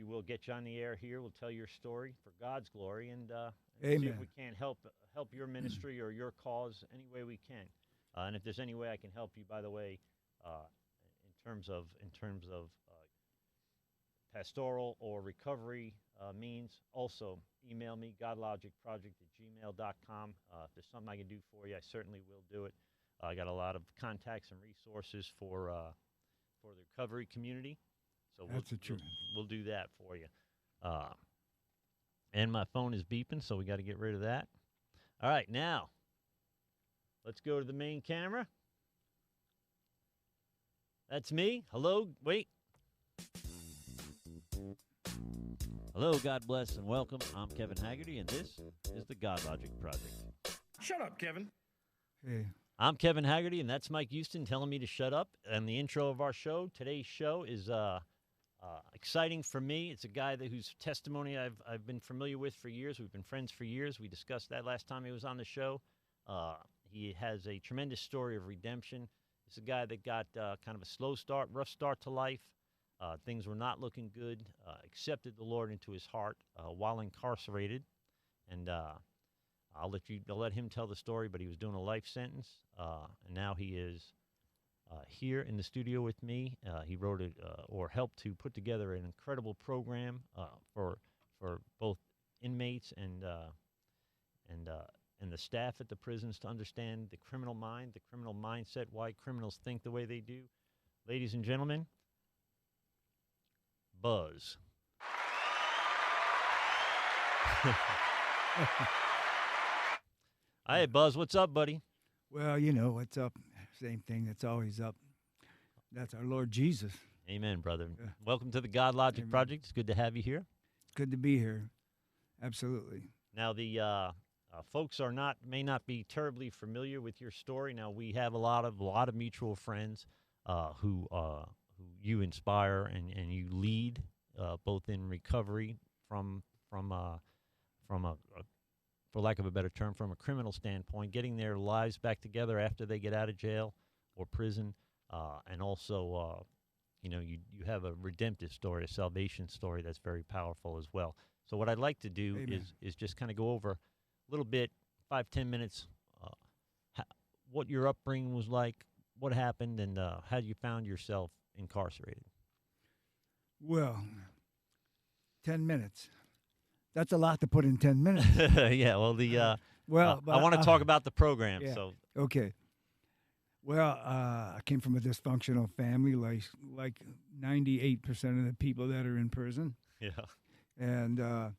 we will get you on the air here. We'll tell your story for God's glory, and see if Amen. we can help your ministry or your cause any way we can. And if there's any way I can help you, by the way, in terms of pastoral or recovery means, also email me, godlogicproject@gmail.com. If there's something I can do for you, I certainly will do it. I got a lot of contacts and resources for the recovery community, so That's the truth. we'll do that for you. And my phone is beeping, so we got to get rid of that. All right, now let's go to the main camera. That's me. Hello. Wait. Hello, God bless, and welcome. I'm Kevin Haggerty, and this is the Godlogic Project. Shut up, Kevin. Hey, I'm Kevin Haggerty, and that's Mike Houston telling me to shut up. And the intro of our show, today's show, is exciting for me. It's a guy whose testimony I've been familiar with for years. We've been friends for years. We discussed that last time he was on the show. He has a tremendous story of redemption. It's a guy that got kind of a slow start, rough start to life. Things were not looking good. Accepted the Lord into his heart while incarcerated, and I'll let him tell the story. But he was doing a life sentence, and now he is here in the studio with me. He wrote it or helped to put together an incredible program for both inmates and the staff at the prisons to understand the criminal mind, the criminal mindset, why criminals think the way they do. Ladies and gentlemen, Buzz. Hey, Buzz, what's up, buddy? well, you know what's up. Same thing that's always up. That's our Lord Jesus. Amen, brother. Yeah. Welcome to the Godlogic Amen. Project. It's good to have you here. It's good to be here. Absolutely. Now, the folks may not be terribly familiar with your story. Now, we have a lot of mutual friends who you inspire and you lead both in recovery from a for lack of a better term, from a criminal standpoint, getting their lives back together after they get out of jail or prison, and also you have a redemptive story, a salvation story that's very powerful as well. So what I'd like to do Amen. is just kind of go over a little bit, 5-10 minutes, what your upbringing was like, what happened, and how you found yourself incarcerated. Well, 10 minutes. That's a lot to put in 10 minutes. Yeah, well, Well, I want to talk about the program. yeah. So Okay. Well, I came from a dysfunctional family, like 98% of the people that are in prison, yeah, and I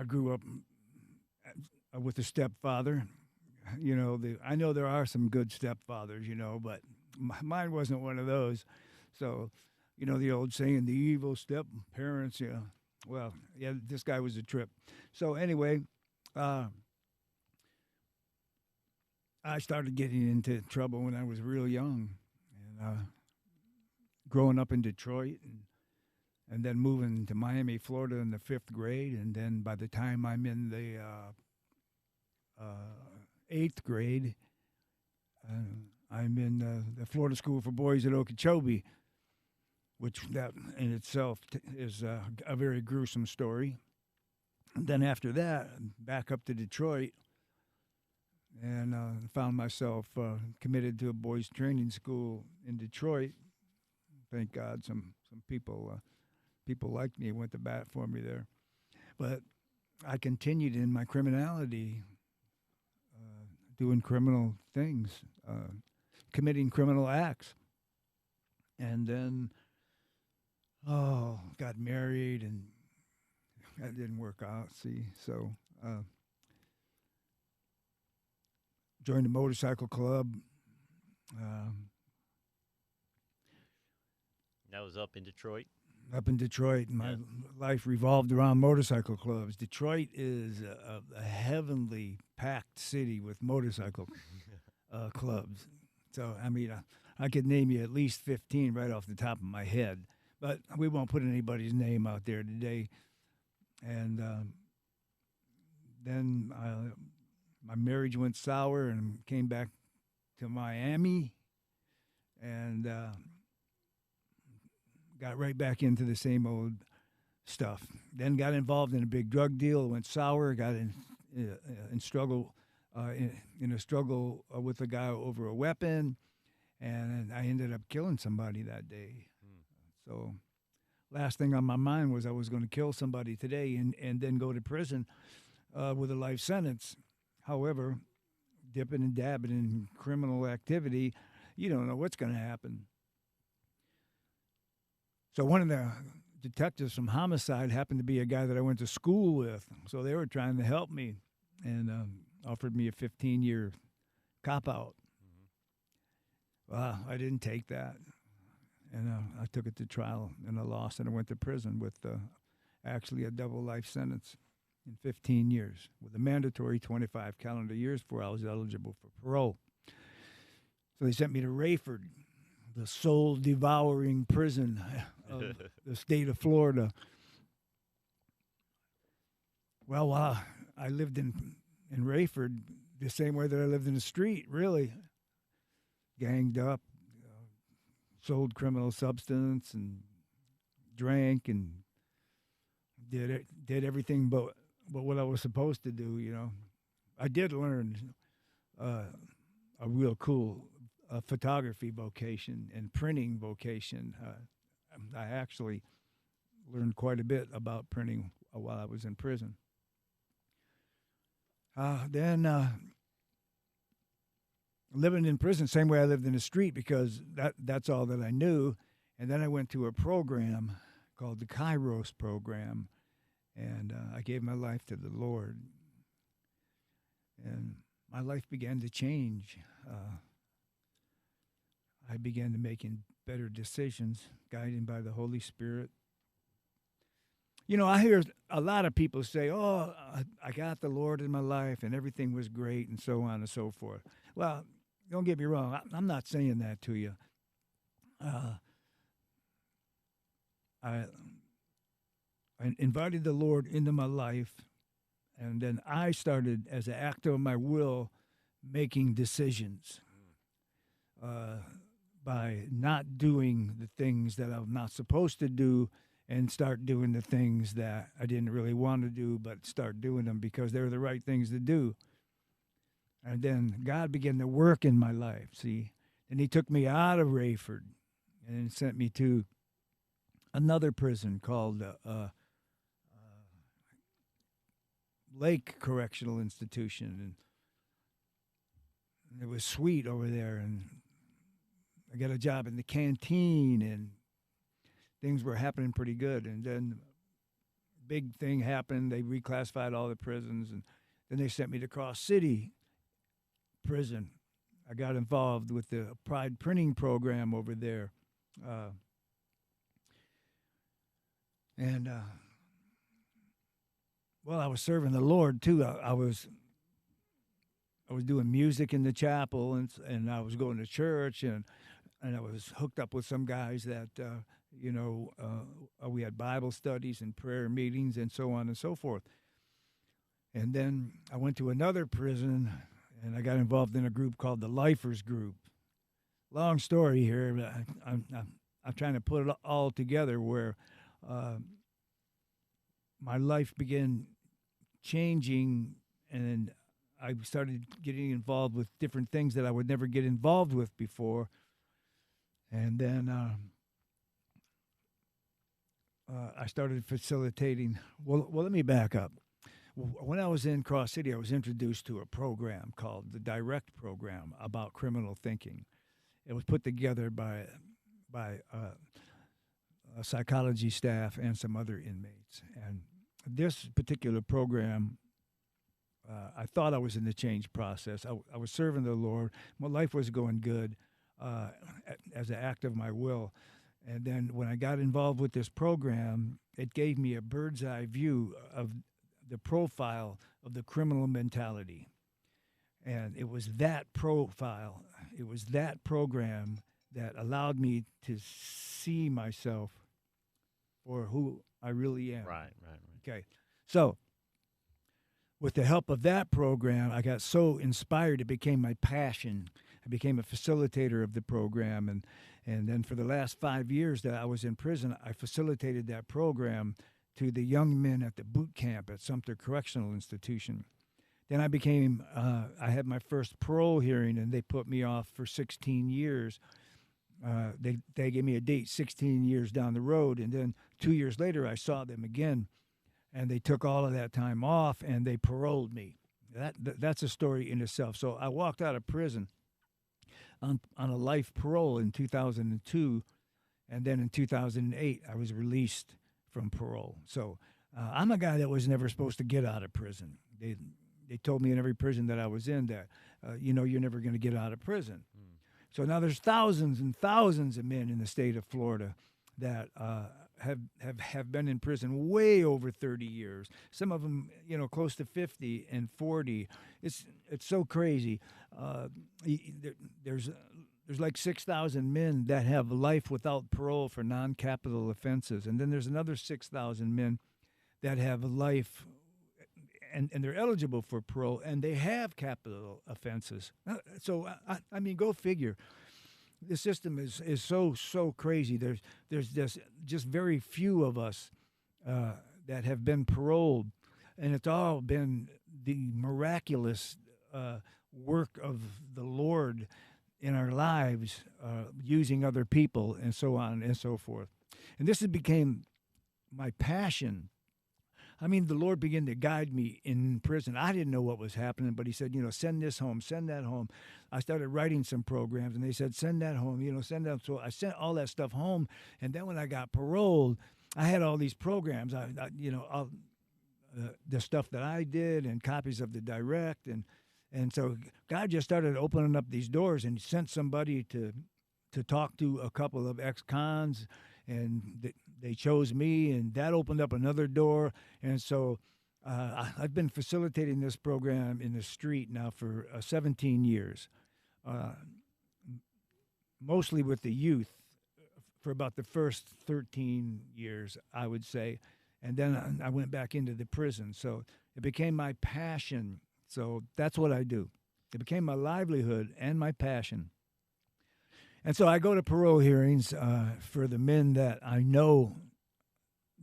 grew up with a stepfather. You know, I know there are some good stepfathers, but mine wasn't one of those. So, the old saying, the evil step parents, Well, yeah, this guy was a trip. So anyway, I started getting into trouble when I was real young, and growing up in Detroit, and then moving to Miami, Florida in the 5th grade, and then by the time I'm in the 8th grade, I'm in the Florida School for Boys at Okeechobee, which that in itself is a very gruesome story. And then after that, back up to Detroit, and found myself committed to a boys' training school in Detroit. Thank God, some people liked me, went to bat for me there. But I continued in my criminality, doing criminal things, committing criminal acts, and then got married, and that didn't work out. So joined a motorcycle club. that was up in Detroit. Up in Detroit, and my Yeah. life revolved around motorcycle clubs. Detroit is a heavenly packed city with motorcycle clubs. So, I mean, I could name you at least 15 right off the top of my head, but we won't put anybody's name out there today. And then my marriage went sour and came back to Miami, and got right back into the same old stuff. Then got involved in a big drug deal, went sour, got in struggle, in a struggle with a guy over a weapon, and I ended up killing somebody that day. So last thing on my mind was I was going to kill somebody today and then go to prison with a life sentence. However, dipping and dabbing in criminal activity, you don't know what's going to happen. So one of the detectives from homicide happened to be a guy that I went to school with. So they were trying to help me and offered me a 15-year cop-out. Well, I didn't take that. And I took it to trial, and I lost, and I went to prison with actually a double life sentence in 15 years with a mandatory 25 calendar years before I was eligible for parole. So they sent me to Rayford, the soul-devouring prison of the state of Florida. Well, I lived in Rayford the same way that I lived in the street, really. Ganged up, sold criminal substance and drank and did everything but what I was supposed to do, you know. I did learn a real cool photography vocation and printing vocation. I actually learned quite a bit about printing while I was in prison. Then living in prison, same way I lived in the street, because that's all that I knew. And then I went to a program called the Kairos program, and I gave my life to the Lord. And my life began to change. I began to making better decisions, guided by the Holy Spirit. You know, I hear a lot of people say, oh, I got the Lord in my life and everything was great and so on and so forth. Well, don't get me wrong. I'm not saying that to you. I invited the Lord into my life, and then I started, as an act of my will, making decisions by not doing the things that I'm not supposed to do and start doing the things that I didn't really want to do, but start doing them because they were the right things to do. And then God began to work in my life, see. And he took me out of Rayford and sent me to another prison called Lake Correctional Institution. And it was sweet over there. And I got a job in the canteen, and things were happening pretty good. And then big thing happened. They reclassified all the prisons, and then they sent me to Cross City Prison. I got involved with the Pride printing program over there. Well, I was serving the Lord too. I was doing music in the chapel, and I was going to church, and I was hooked up with some guys that we had Bible studies and prayer meetings and so on and so forth. And then I went to another prison, and I got involved in a group called the Lifers Group. Long story here, but I'm trying to put it all together where my life began changing, and I started getting involved with different things that I would never get involved with before. And then I started facilitating. Well, let me back up. When I was in Cross City, I was introduced to a program called the Direct Program about criminal thinking. It was put together by a psychology staff and some other inmates. And this particular program, I thought I was in the change process. I was serving the Lord. My life was going good as an act of my will. And then when I got involved with this program, it gave me a bird's eye view of the profile of the criminal mentality. And it was that profile, it was that program that allowed me to see myself for who I really am. Right. Okay. So with the help of that program, I got so inspired, it became my passion. I became a facilitator of the program, and then for the last 5 years that I was in prison, I facilitated that program to the young men at the boot camp at Sumter Correctional Institution. Then I had my first parole hearing, and they put me off for 16 years. They gave me a date 16 years down the road, and then 2 years later I saw them again, and they took all of that time off, and they paroled me. That's a story in itself. So I walked out of prison on a life parole in 2002, and then in 2008 I was released from parole. So I'm a guy that was never supposed to get out of prison. They told me in every prison that I was in that, you're never going to get out of prison. So now there's thousands and thousands of men in the state of Florida that have been in prison way over 30 years. Some of them, close to 50 and 40. It's so crazy. There's like 6,000 men that have life without parole for non-capital offenses, and then there's another 6,000 men that have life and they're eligible for parole, and they have capital offenses. So, I mean, go figure. The system is so crazy. There's just very few of us that have been paroled, and it's all been the miraculous work of the Lord in our lives, using other people, and so on and so forth. And this became my passion. I mean, the Lord began to guide me in prison. I didn't know what was happening, but he said, send this home, send that home. I started writing some programs, and they said, send that home, send that. So I sent all that stuff home, and then when I got paroled, I had all these programs, all the stuff that I did and copies of the direct. And so God just started opening up these doors, and sent somebody to talk to a couple of ex-cons, and they chose me, and that opened up another door. And so I've been facilitating this program in the street now for 17 years, mostly with the youth for about the first 13 years, I would say. And then I went back into the prison. So it became my passion. So that's what I do. It became my livelihood and my passion. And so I go to parole hearings for the men that I know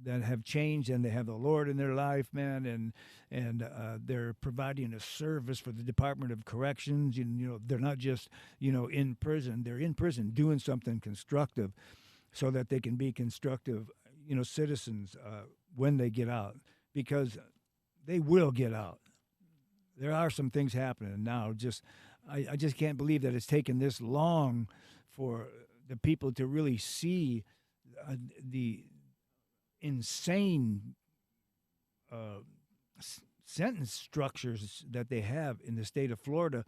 that have changed, and they have the Lord in their life, man, and they're providing a service for the Department of Corrections. They're not just, in prison. They're in prison doing something constructive so that they can be constructive, citizens when they get out, because they will get out. There are some things happening now. I just can't believe that it's taken this long for the people to really see the insane sentence structures that they have in the state of Florida.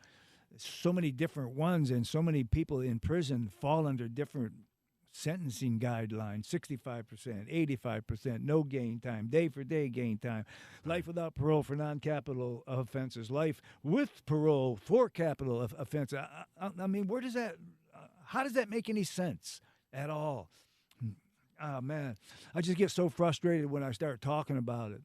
So many different ones, and so many people in prison fall under different sentencing guidelines: 65%, 85%, no gain time, day for day gain time, life without parole for non-capital offenses, life with parole for capital offenses. I mean, where does that? How does that make any sense at all? Oh, man, I just get so frustrated when I start talking about it.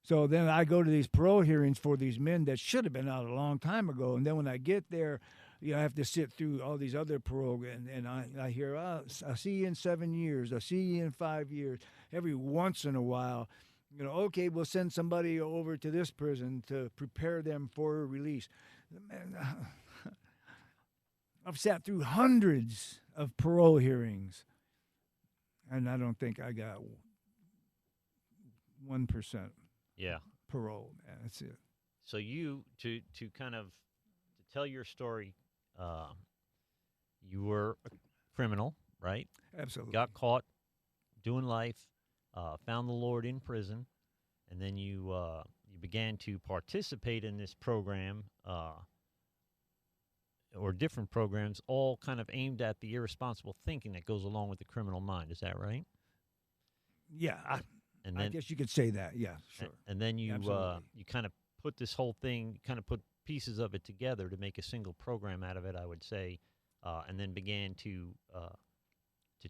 So then I go to these parole hearings for these men that should have been out a long time ago. And then when I get there, I have to sit through all these other parole, and I hear, I'll see you in 7 years. I'll see you in 5 years. Every once in a while, okay, we'll send somebody over to this prison to prepare them for release. Man, I've sat through hundreds of parole hearings, and I don't think I got 1% parole, man. That's it. So you, to kind of to tell your story, you were a criminal, right? Absolutely. Got caught doing life, found the Lord in prison, and then you began to participate in this program, or different programs, all kind of aimed at the irresponsible thinking that goes along with the criminal mind. Is that right? Yeah, I guess you could say that. Yeah, sure. And then you kind of put this whole thing, kind of put pieces of it together to make a single program out of it, I would say, and then began to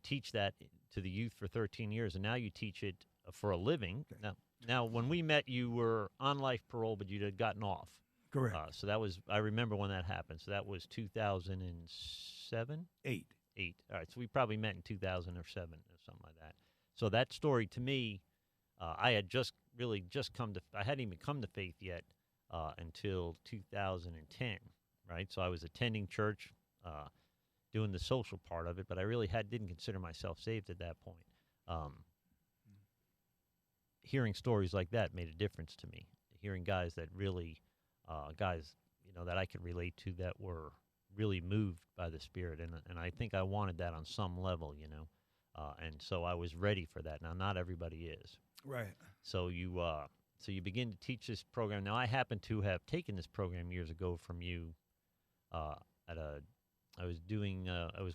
teach that to the youth for 13 years, and now you teach it for a living. Okay. Now, when we met, you were on life parole, but you had gotten off. Correct. So that was, I remember when that happened. So that was 2007? 8. 8. All right. So we probably met in 2007 or something like that. So that story to me, I had just I hadn't even come to faith yet until 2010, right? So I was attending church, doing the social part of it, but I really didn't consider myself saved at that point. Hearing stories like that made a difference to me. Hearing guys that really, that I could relate to, that were really moved by the Spirit, and I think I wanted that on some level, and so I was ready for that. Now, not everybody is. Right. So you begin to teach this program. Now, I happen to have taken this program years ago from you. I was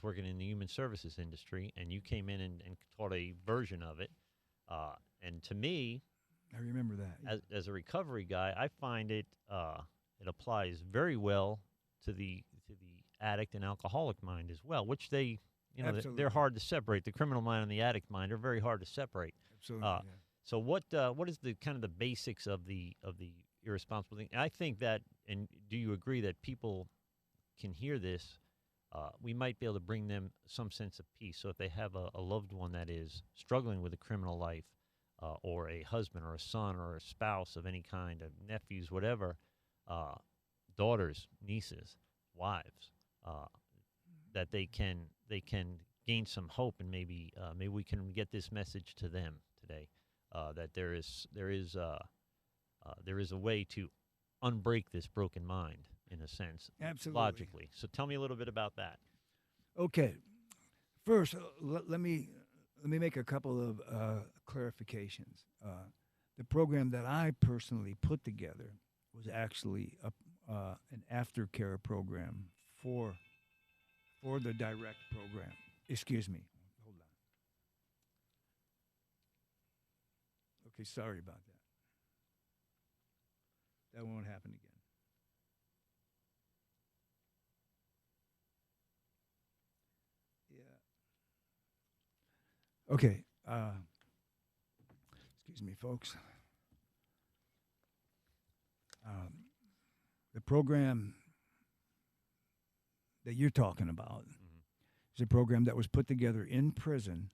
working in the human services industry, and you came in and taught a version of it. And to me, I remember that. As a recovery guy, I find it applies very well to the addict and alcoholic mind as well, which they're hard to separate. The criminal mind and the addict mind are very hard to separate. Absolutely. Yeah. So what is the kind of the basics of the irresponsible thing? I think that, and do you agree that people can hear this? We might be able to bring them some sense of peace. So if they have a loved one that is struggling with a criminal life, or a husband or a son or a spouse of any kind, nephews, whatever, daughters, nieces, wives, that they can gain some hope, and maybe we can get this message to them today, that there is a way to unbreak this broken mind, in a sense. Absolutely. Logically. So tell me a little bit about that. Okay. First, let me make a couple of clarifications. The program that I personally put together was actually an aftercare program for the direct program. Excuse me. Hold on. Okay, sorry about that. That won't happen again. Yeah. Okay. Excuse me, folks. The program that you're talking about is a program that was put together in prison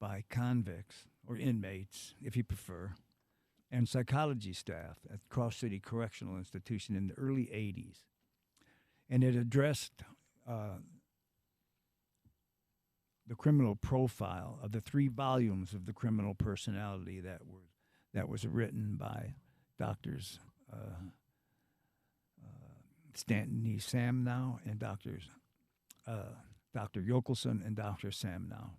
by convicts or inmates, if you prefer, and psychology staff at Cross City Correctional Institution in the early 80s. And it addressed the criminal profile of the 3 volumes of the criminal personality that was written by doctors Stanton E. Samnow and Dr. Yokelson and Dr. Samnow,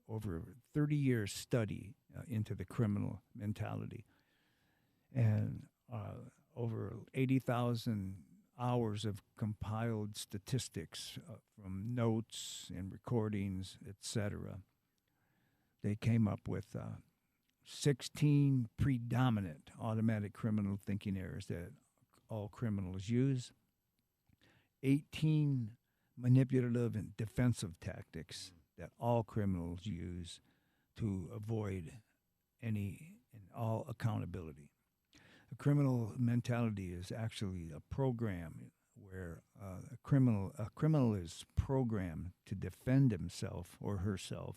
over 30 years study into the criminal mentality, and over 80,000 hours of compiled statistics from notes and recordings, etc. They came up with 16 predominant automatic criminal thinking errors that all criminals use, 18 manipulative and defensive tactics that all criminals use to avoid any and all accountability. A criminal mentality is actually a program where a criminal is programmed to defend himself or herself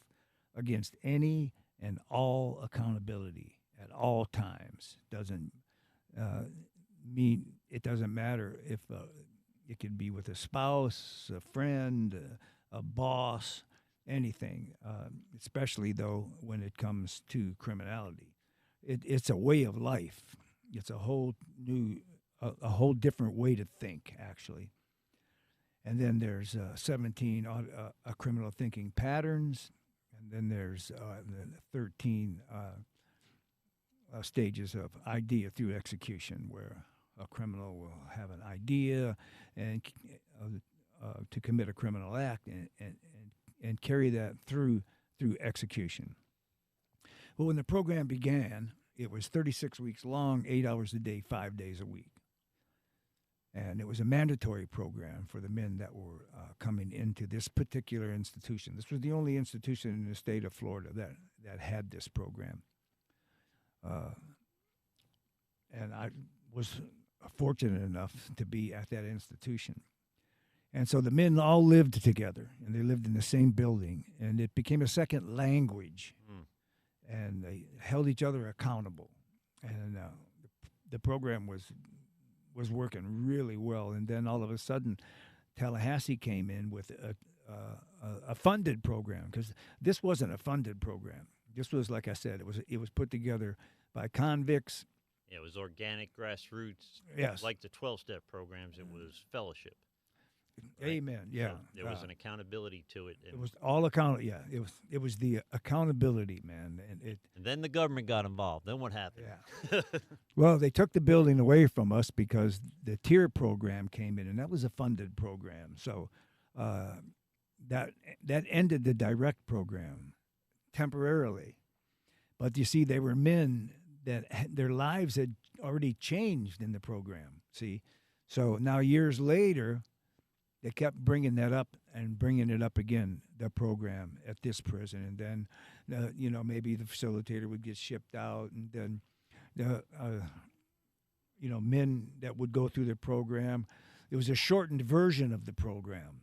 against any and all accountability at all times. Doesn't it doesn't matter if it could be with a spouse, a friend, a boss, anything. Especially though when it comes to criminality, it's a way of life. It's a whole different way to think, actually. And then there's 17 criminal thinking patterns, and then there's 13 stages of idea through execution, where a criminal will have an idea and to commit a criminal act and carry that through execution. Well, when the program began, it was 36 weeks long, 8 hours a day, 5 days a week. And it was a mandatory program for the men that were coming into this particular institution. This was the only institution in the state of Florida that had this program. And I was fortunate enough to be at that institution. And so the men all lived together, and they lived in the same building, and it became a second language, and they held each other accountable. And the program was working really well. And then all of a sudden, Tallahassee came in with a funded program, because this wasn't a funded program. This was, like I said, it was put together by convicts. Yeah, it was organic, grassroots. Yes. Like the 12-step programs, it was fellowship. Right? Amen. Yeah. So there was an accountability to it. It was all account. Yeah, it was the accountability, man. And then the government got involved. Then what happened? Yeah. Well, they took the building away from us because the tier program came in, and that was a funded program. So that ended the direct program temporarily. But you see, they were men that their lives had already changed in the program. See, so now years later, they kept bringing that up and bringing it up again, the program at this prison. And then, maybe the facilitator would get shipped out, and then the, men that would go through the program, it was a shortened version of the program.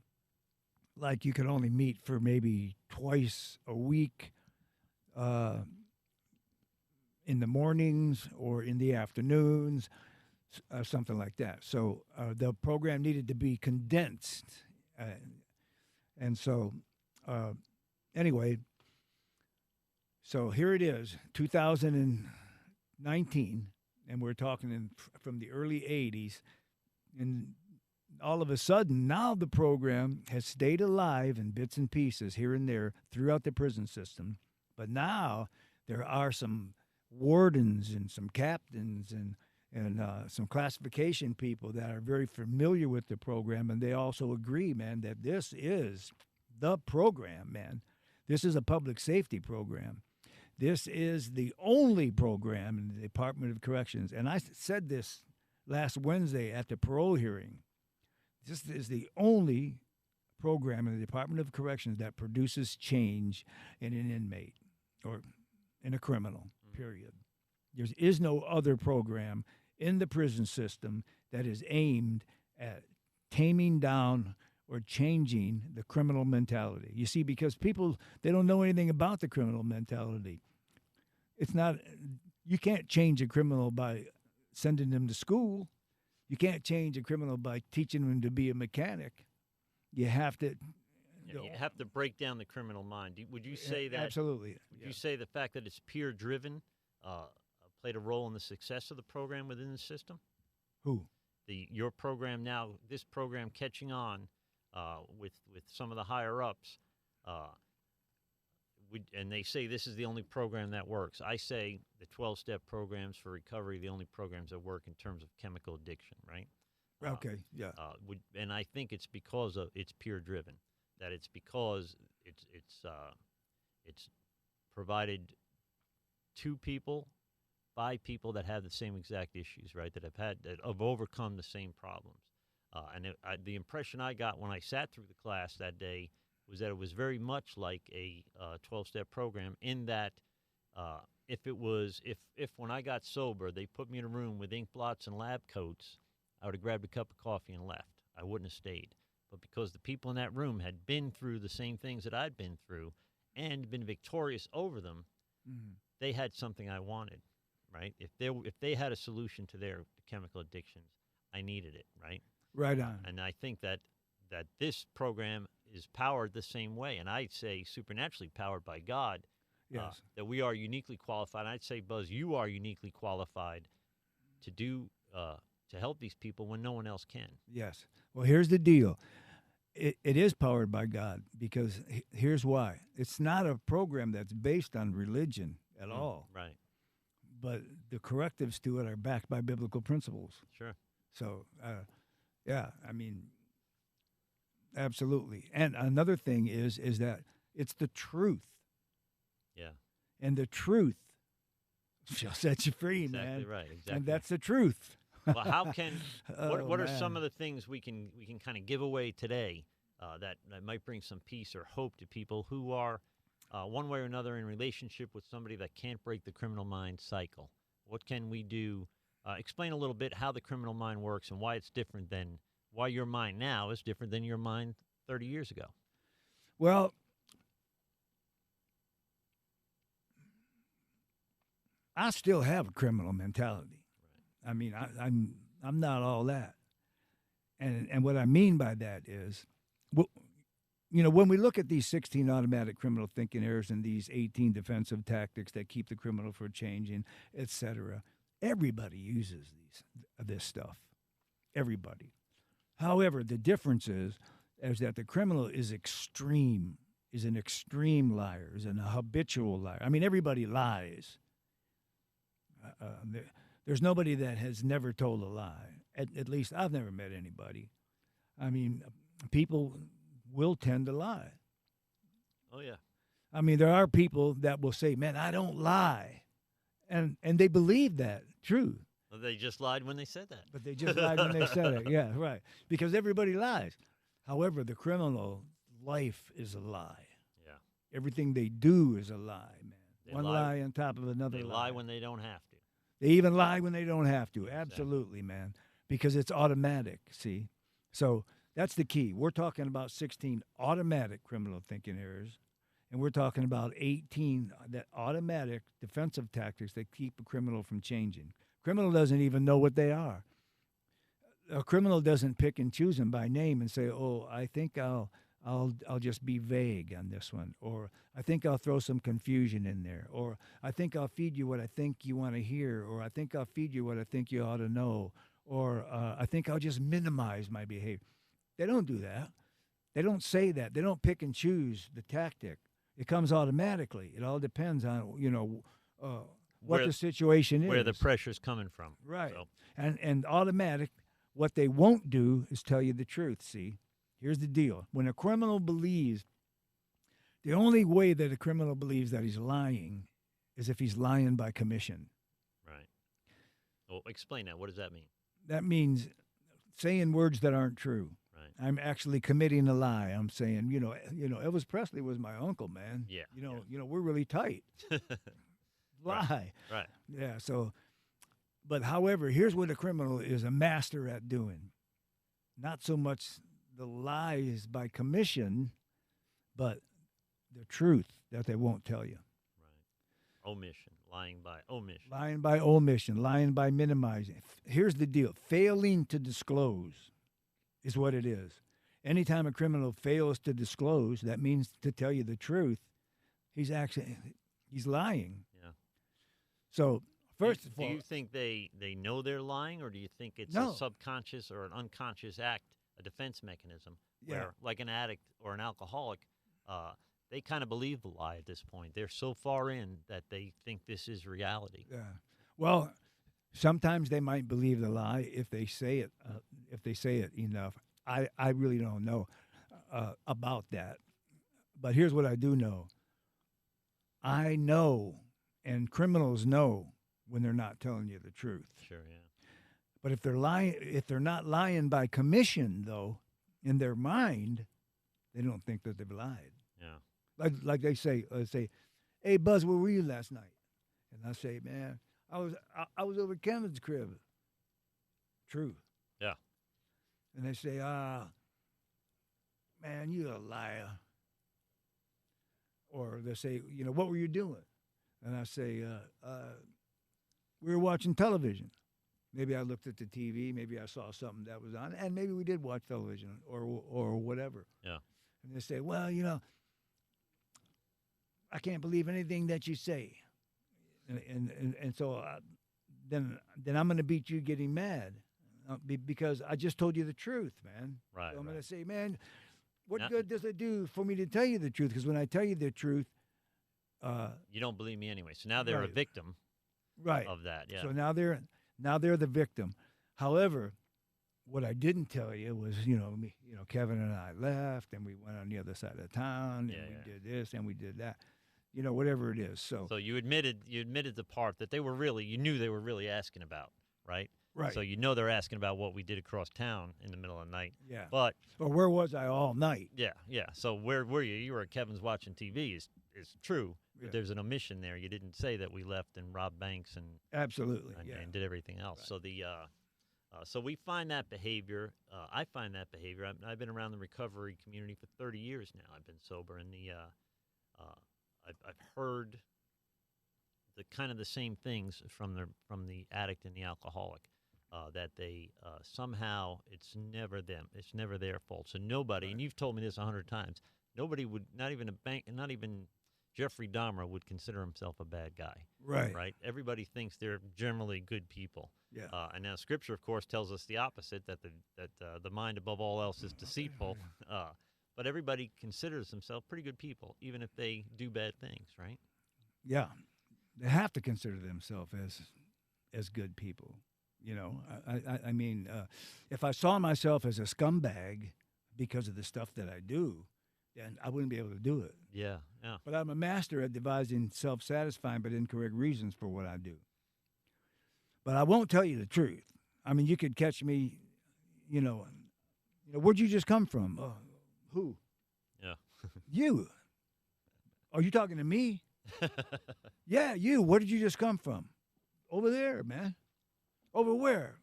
Like you could only meet for maybe twice a week, in the mornings or in the afternoons, something like that. So the program needed to be condensed. And so, anyway, so here it is, 2019, and we're talking from the early 80s. And all of a sudden, now the program has stayed alive in bits and pieces here and there throughout the prison system. But now there are some wardens and some captains and some classification people that are very familiar with the program, and they also agree, man, that this is the program, man. This is a public safety program. This is the only program in the Department of Corrections. And I said this last Wednesday at the parole hearing. This is the only program in the Department of Corrections that produces change in an inmate or in a criminal, period. There is no other program in the prison system that is aimed at taming down or changing the criminal mentality. You see, because people, they don't know anything about the criminal mentality. It's not, you can't change a criminal by sending them to school. You can't change a criminal by teaching them to be a mechanic. You have to... You have to break down the criminal mind. Would you say that? Absolutely. Would you say the fact that it's peer-driven played a role in the success of the program within the system? Who? Your program now, this program catching on with some of the higher-ups, and they say this is the only program that works. I say the 12-step programs for recovery are the only programs that work in terms of chemical addiction, right? Okay, yeah. And I think it's because it's peer-driven. That it's because it's provided to people by people that have the same exact issues, right? That have overcome the same problems. The impression I got when I sat through the class that day was that it was very much like a 12-step program. In that, if when I got sober, they put me in a room with ink blots and lab coats, I would have grabbed a cup of coffee and left. I wouldn't have stayed. But because the people in that room had been through the same things that I'd been through and been victorious over them, they had something I wanted, right? If they had a solution to their chemical addictions, I needed it, right? Right on. And I think that this program is powered the same way, and I'd say supernaturally powered by God. Yes. That we are uniquely qualified. I'd say, Buzz, you are uniquely qualified to do to help these people when no one else can. Yes. Well, here's the deal. It is powered by God, because here's why. It's not a program that's based on religion at all. Right. But the correctives to it are backed by biblical principles. Sure. So, yeah, I mean, absolutely. And another thing is that it's the truth. Yeah. And the truth shall set you free, Exactly man. right. Exactly. And that's the truth. Well, how can what are man. some of the things we can kind of give away today that might bring some peace or hope to people who are one way or another in relationship with somebody that can't break the criminal mind cycle? What can we do Explain a little bit how the criminal mind works and why it's different than why your mind now is different than your mind 30 years ago. Well, I still have a criminal mentality. I mean, I'm not all that, and what I mean by that is, well, when we look at these 16 automatic criminal thinking errors and these 18 defensive tactics that keep the criminal from changing, etc., everybody uses this stuff. Everybody. However, the difference is that the criminal is an extreme liar, is an habitual liar. I mean, everybody lies. There's nobody that has never told a lie. At least I've never met anybody. I mean, people will tend to lie. Oh, yeah. I mean, there are people that will say, man, I don't lie. And they believe that, true. Well, they just lied when they said that. But they just lied when they said it. Yeah, right. Because everybody lies. However, the criminal life is a lie. Yeah. Everything they do is a lie, man. They One lie, lie on top of another They lie when they don't have to. They even lie when they don't have to. Exactly. Absolutely, man. Because it's automatic, see? So that's the key. We're talking about 16 automatic criminal thinking errors, and we're talking about 18 that automatic defensive tactics that keep a criminal from changing. Criminal doesn't even know what they are. A criminal doesn't pick and choose them by name and say, "Oh, I think I'll just be vague on this one," or "I think I'll throw some confusion in there," or "I think I'll feed you what I think you want to hear," or "I think I'll feed you what I think you ought to know," or "I think I'll just minimize my behavior." They don't do that. They don't say that. They don't pick and choose the tactic. It comes automatically. It all depends on what the situation is, where the pressure's coming from. Right. So. And automatic. What they won't do is tell you the truth. See, here's the deal: when a criminal believes, the only way that a criminal believes that he's lying is if he's lying by commission. Right. Well, explain that. What does that mean? That means saying words that aren't true. Right. I'm actually committing a lie. I'm saying, Elvis Presley was my uncle, man. Yeah. We're really tight. Lie. Right. Yeah. So, but however, here's what a criminal is a master at doing. Not so much the lies by commission, but the truth that they won't tell you. Right. Omission. Lying by omission. Lying by omission. Lying by minimizing. Here's the deal. Failing to disclose is what it is. Anytime a criminal fails to disclose, that means to tell you the truth, he's lying. Yeah. So, first of all, do you think they know they're lying, or do you think it's No. a subconscious or an unconscious act, a defense mechanism, Yeah. where, like an addict or an alcoholic, they kind of believe the lie at this point. They're so far in that they think this is reality. Yeah. Well, sometimes they might believe the lie if they say it. If they say it enough, I really don't know about that. But here's what I do know. I know, and criminals know when they're not telling you the truth. Sure. Yeah. But if they're not lying by commission, though, in their mind, they don't think that they've lied. Yeah. Like they say, "Hey Buzz, where were you last night?" And I say, "Man, I was over at Kevin's crib." True. Yeah. And they say, "Man, you're a liar." Or they say, "What were you doing?" And I say, "We were watching television." Maybe I looked at the TV. Maybe I saw something that was on, and maybe we did watch television or whatever. Yeah. And they say, "Well, I can't believe anything that you say," and so then I'm going to beat you getting mad because I just told you the truth, man. Right. So I'm going right. to say, "Man, what good does it do for me to tell you the truth? Because when I tell you the truth, You don't believe me anyway. So now they're a Right. victim right of that. Yeah. So now they're the victim. However, what I didn't tell you was, Kevin and I left, and we went on the other side of town, and we did this and we did that, whatever it is. So you admitted the part that you knew they were really asking about, right? right. So they're asking about what we did across town in the middle of the night. Yeah. But Or where was I all night? yeah. So where were you? You were at Kevin's watching TV is true. Yeah. But there's an omission there. You didn't say that we left and robbed banks and Absolutely. and, Yeah. and did everything else. Right. So so we find that behavior. I find that behavior. I've been around the recovery community for 30 years now. I've been sober, and I've heard the kind of the same things from the addict and the alcoholic. That they somehow it's never them. It's never their fault. So nobody, and you've told me this 100 times. Nobody would, not even a bank, not even Jeffrey Dahmer would consider himself a bad guy. Right. Right. Everybody thinks they're generally good people. Yeah. And now Scripture, of course, tells us the opposite, that the mind above all else is deceitful. But everybody considers themselves pretty good people, even if they do bad things, right? Yeah. They have to consider themselves as good people. You know, I mean, if I saw myself as a scumbag because of the stuff that I do, then I wouldn't be able to do it. Yeah, yeah. But I'm a master at devising self-satisfying but incorrect reasons for what I do. But I won't tell you the truth. I mean, you could catch me, where'd you just come from? Who? Yeah. You. Are you talking to me? Yeah, you. Where did you just come from? Over there, man. Over where?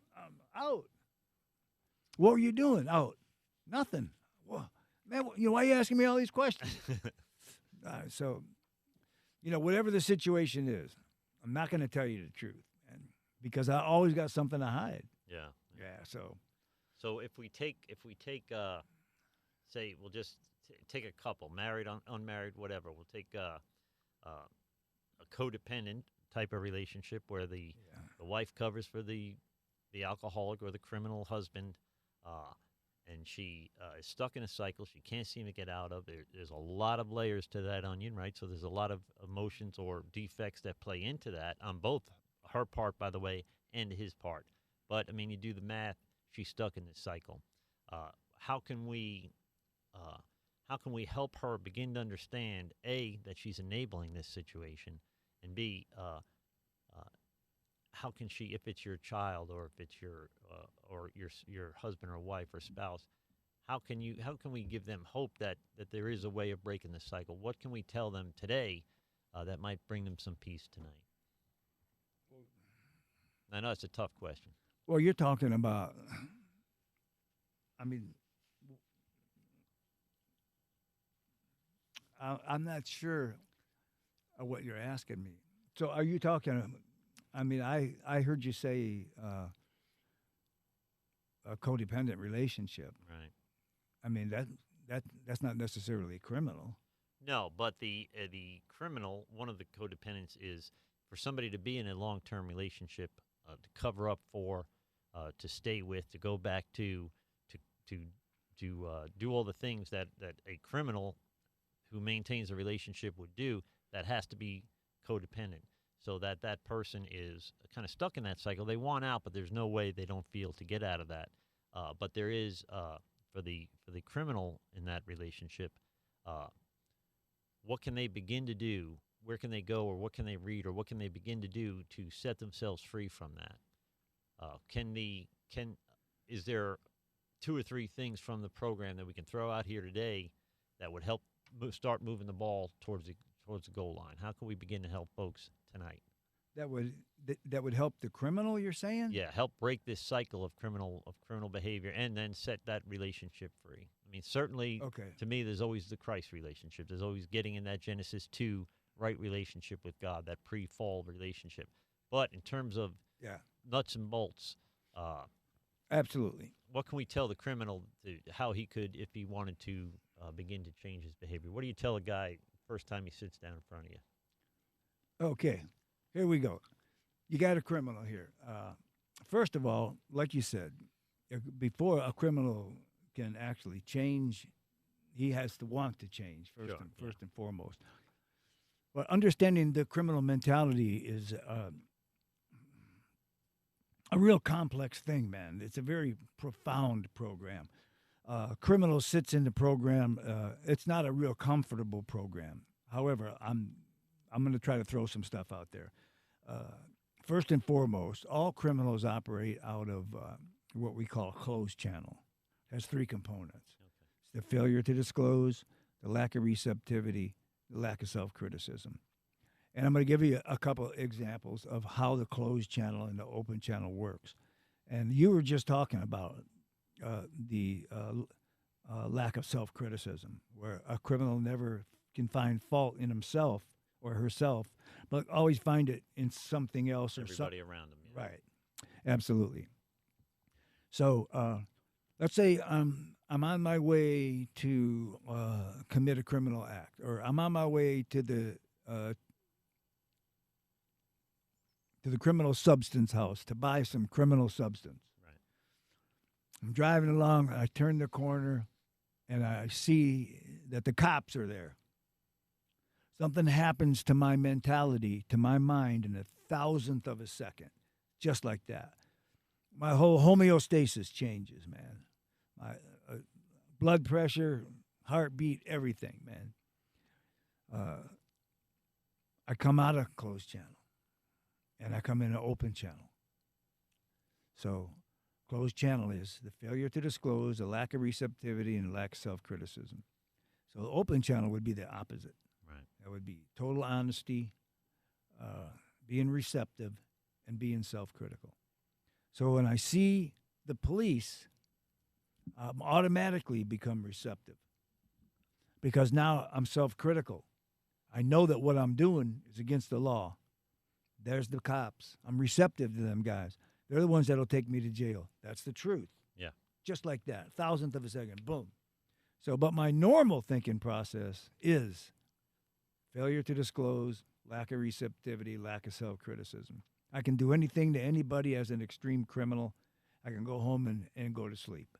Out. What were you doing? Out. Nothing. Well, man, why are you asking me all these questions? So, whatever the situation is, I'm not going to tell you the truth, because I always got something to hide. Yeah. Yeah. So if we take, say, we'll just take a couple, married, unmarried, whatever. We'll take a codependent type of relationship where the wife covers for the alcoholic or the criminal husband, and she is stuck in a cycle she can't seem to get out of. There's a lot of layers to that onion, right? So there's a lot of emotions or defects that play into that on both her part, by the way, and his part. But, I mean, you do the math, she's stuck in this cycle. How can we help her begin to understand, A, that she's enabling this situation, and B, how can she, if it's your child or if it's your husband or wife or spouse, how can we give them hope that there is a way of breaking the cycle? What can we tell them today that might bring them some peace tonight? I know it's a tough question. Well, you're talking about, I mean, I'm not sure of what you're asking me. So are you talking, I mean, I heard you say a codependent relationship. Right. I mean, that's not necessarily criminal. No, but the criminal, one of the codependents is for somebody to be in a long-term relationship, to cover up for, to stay with, to go back to do all the things that a criminal who maintains a relationship would do. That has to be codependent, so that person is kind of stuck in that cycle. They want out, but there's no way they don't feel to get out of that. But there is for the criminal in that relationship, what can they begin to do? Where can they go, or what can they read, or what can they begin to do to set themselves free from that? Is there 2 or 3 things from the program that we can throw out here today that would help start moving the ball towards the goal line? How can we begin to help folks tonight? That would help the criminal, you're saying? Yeah, help break this cycle of criminal behavior, and then set that relationship free. I mean, certainly, to me, there's always the Christ relationship. There's always getting in that Genesis 2 right relationship with God, that pre-fall relationship. But in terms of nuts and bolts, absolutely. What can we tell the criminal how he could, if he wanted to, begin to change his behavior? What do you tell a guy first time he sits down in front of you? Okay, here we go. You got a criminal here. First of all, like you said, before a criminal can actually change, he has to want to change first and foremost. But understanding the criminal mentality is a real complex thing, man. It's a very profound program. Criminal sits in the program. It's not a real comfortable program. However, I'm going to try to throw some stuff out there. First and foremost, all criminals operate out of what we call a closed channel. It has 3 components. It's the failure to disclose, the lack of receptivity, the lack of self-criticism. And I'm going to give you a couple of examples of how the closed channel and the open channel works. And you were just talking about the lack of self-criticism, where a criminal never can find fault in himself or herself, but always find it in something else or Everybody around them. Yeah. Right. Absolutely. So let's say I'm on my way to commit a criminal act, or I'm on my way to the criminal substance house to buy some criminal substance. Right. I'm driving along, I turn the corner, and I see that the cops are there. Something happens to my mentality, to my mind, in a thousandth of a second, just like that. My whole homeostasis changes, man. My blood pressure, heartbeat, everything, man. I come out of closed channel, and I come in an open channel. So closed channel is the failure to disclose, the lack of receptivity, and the lack of self-criticism. So the open channel would be the opposite. Right. That would be total honesty, being receptive, and being self-critical. So when I see the police, I'm automatically become receptive because now I'm self-critical. I know that what I'm doing is against the law. There's the cops. I'm receptive to them guys. They're the ones that'll take me to jail. That's the truth. Yeah. Just like that. Thousandth of a second. Boom. So, but my normal thinking process is failure to disclose, lack of receptivity, lack of self-criticism. I can do anything to anybody as an extreme criminal. I can go home and go to sleep.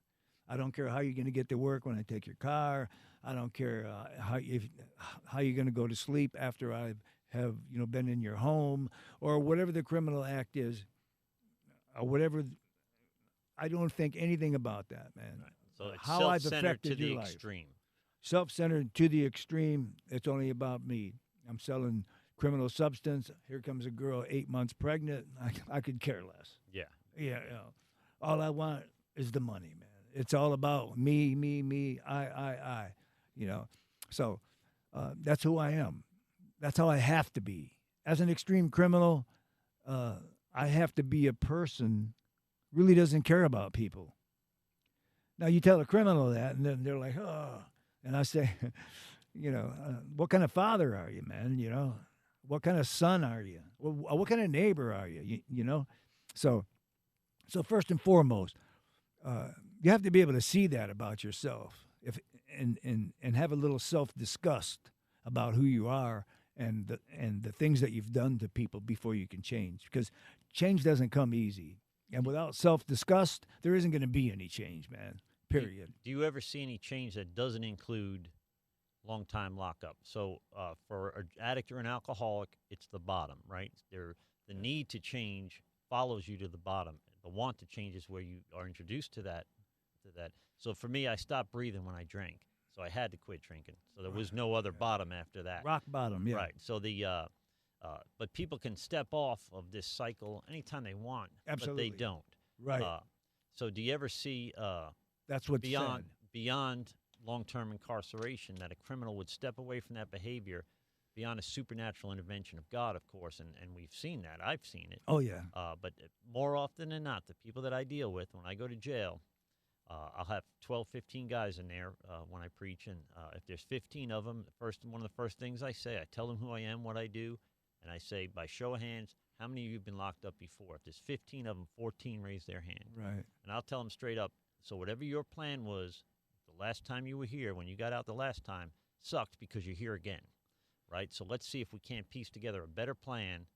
I don't care how you're going to get to work when I take your car. I don't care how you're going to go to sleep after I have been in your home or whatever the criminal act is, or whatever. I don't think anything about that, man. Right. So it's how I've self-centered affected to the your life. extreme. Self-centered to the extreme. It's only about me. I'm selling criminal substance. Here comes a girl 8 months pregnant. I could care less. Yeah. Yeah. All I want is the money, man. It's all about me, I. So that's who I am. That's how I have to be. As an extreme criminal, I have to be a person who really doesn't care about people. Now, you tell a criminal that, and then they're like, oh. And I say, what kind of father are you, man? What kind of son are you? What kind of neighbor are you? So first and foremost, you have to be able to see that about yourself, and have a little self-disgust about who you are and the things that you've done to people before you can change, because change doesn't come easy, and without self-disgust, there isn't going to be any change, man. Period. Do you ever see any change that doesn't include long-time lockup? So for an addict or an alcoholic, it's the bottom, right? The need to change follows you to the bottom. The want to change is where you are introduced to that. So for me, I stopped breathing when I drank, so I had to quit drinking. So there was no other bottom after that. Rock bottom, yeah. Right. So but people can step off of this cycle anytime they want. Absolutely. But they don't. Right. So do you ever see that's what's beyond long-term incarceration that a criminal would step away from that behavior beyond a supernatural intervention of God, of course, and we've seen that. I've seen it. Oh, yeah. But more often than not, the people that I deal with, when I go to jail, I'll have 12, 15 guys in there when I preach, and if there's 15 of them, one of the first things I say, I tell them who I am, what I do, and I say, by show of hands, how many of you have been locked up before? If there's 15 of them, 14 raise their hand. Right. And I'll tell them straight up, so whatever your plan was the last time you were here, when you got out the last time, sucked because you're here again, right? So let's see if we can't piece together a better plan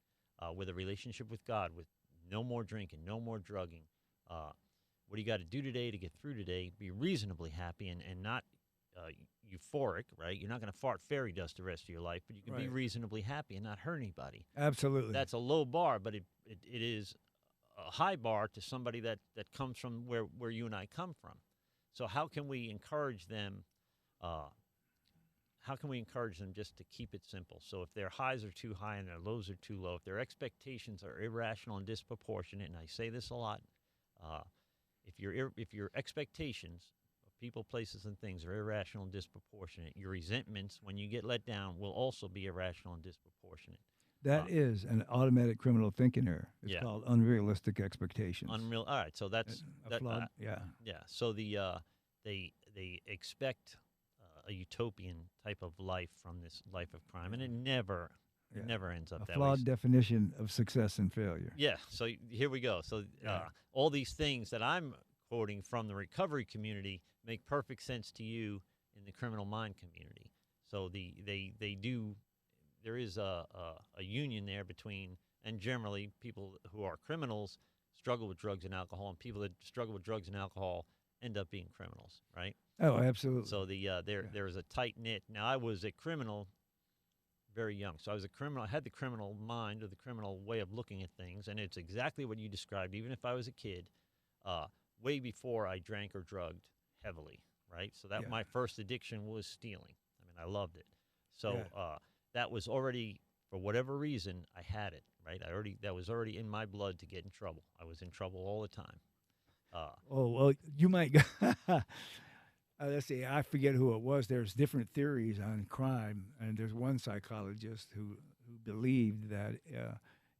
with a relationship with God, with no more drinking, no more drugging. What do you got to do today to get through today? Be reasonably happy and not euphoric, right? You're not going to fart fairy dust the rest of your life, but you can be reasonably happy and not hurt anybody. Absolutely. That's a low bar, but it is a high bar to somebody that comes from where you and I come from. So how can we encourage them? How can we encourage them just to keep it simple? So if their highs are too high and their lows are too low, if their expectations are irrational and disproportionate, and I say this a lot, if your expectations of people, places, and things are irrational and disproportionate, your resentments when you get let down will also be irrational and disproportionate. That is an automatic criminal thinking error. It's Yeah. called unrealistic expectations. Unreal. All right, so that's A that. flawed, yeah. Yeah. So they expect a utopian type of life from this life of crime, and it never Yeah. never ends up A that way. flawed definition of success and failure. Yeah. So here we go. So Yeah. all these things that I'm quoting from the recovery community make perfect sense to you in the criminal mind community. So they do. There is a union there between, and generally people who are criminals struggle with drugs and alcohol, and people that struggle with drugs and alcohol end up being criminals, right? Oh, absolutely. So there is a tight knit. Now I was a criminal very young, so I was a criminal. I had the criminal mind or the criminal way of looking at things, and it's exactly what you described. Even if I was a kid, way before I drank or drugged heavily, right? So that Yeah. my first addiction was stealing. I mean, I loved it. So Yeah. that was already, for whatever reason, I had it, right? That was already in my blood to get in trouble. I was in trouble all the time. Oh, well, you might go. Let's see, I forget who it was. There's different theories on crime, and there's one psychologist who believed that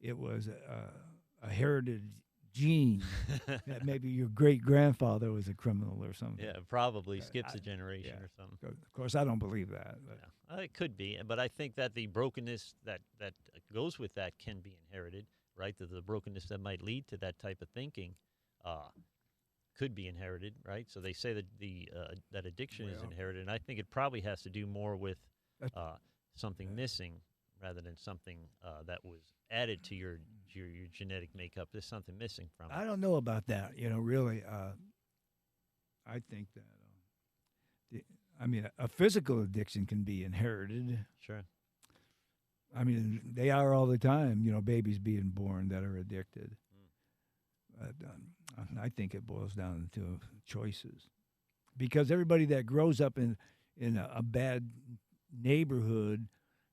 it was a heritage gene that maybe your great grandfather was a criminal or something. Yeah, probably skips a generation yeah. or something. Of course, I don't believe that. But. Yeah. It could be, but I think that the brokenness that goes with that can be inherited, right? The brokenness that might lead to that type of thinking could be inherited, right? So they say that that addiction is inherited, and I think it probably has to do more with something missing rather than something that was added to your genetic makeup. There's something missing from it. I don't know about that. Really, I think that. A physical addiction can be inherited. Sure. I mean, they are all the time. Babies being born that are addicted. I think it boils down to choices, because everybody that grows up in a bad neighborhood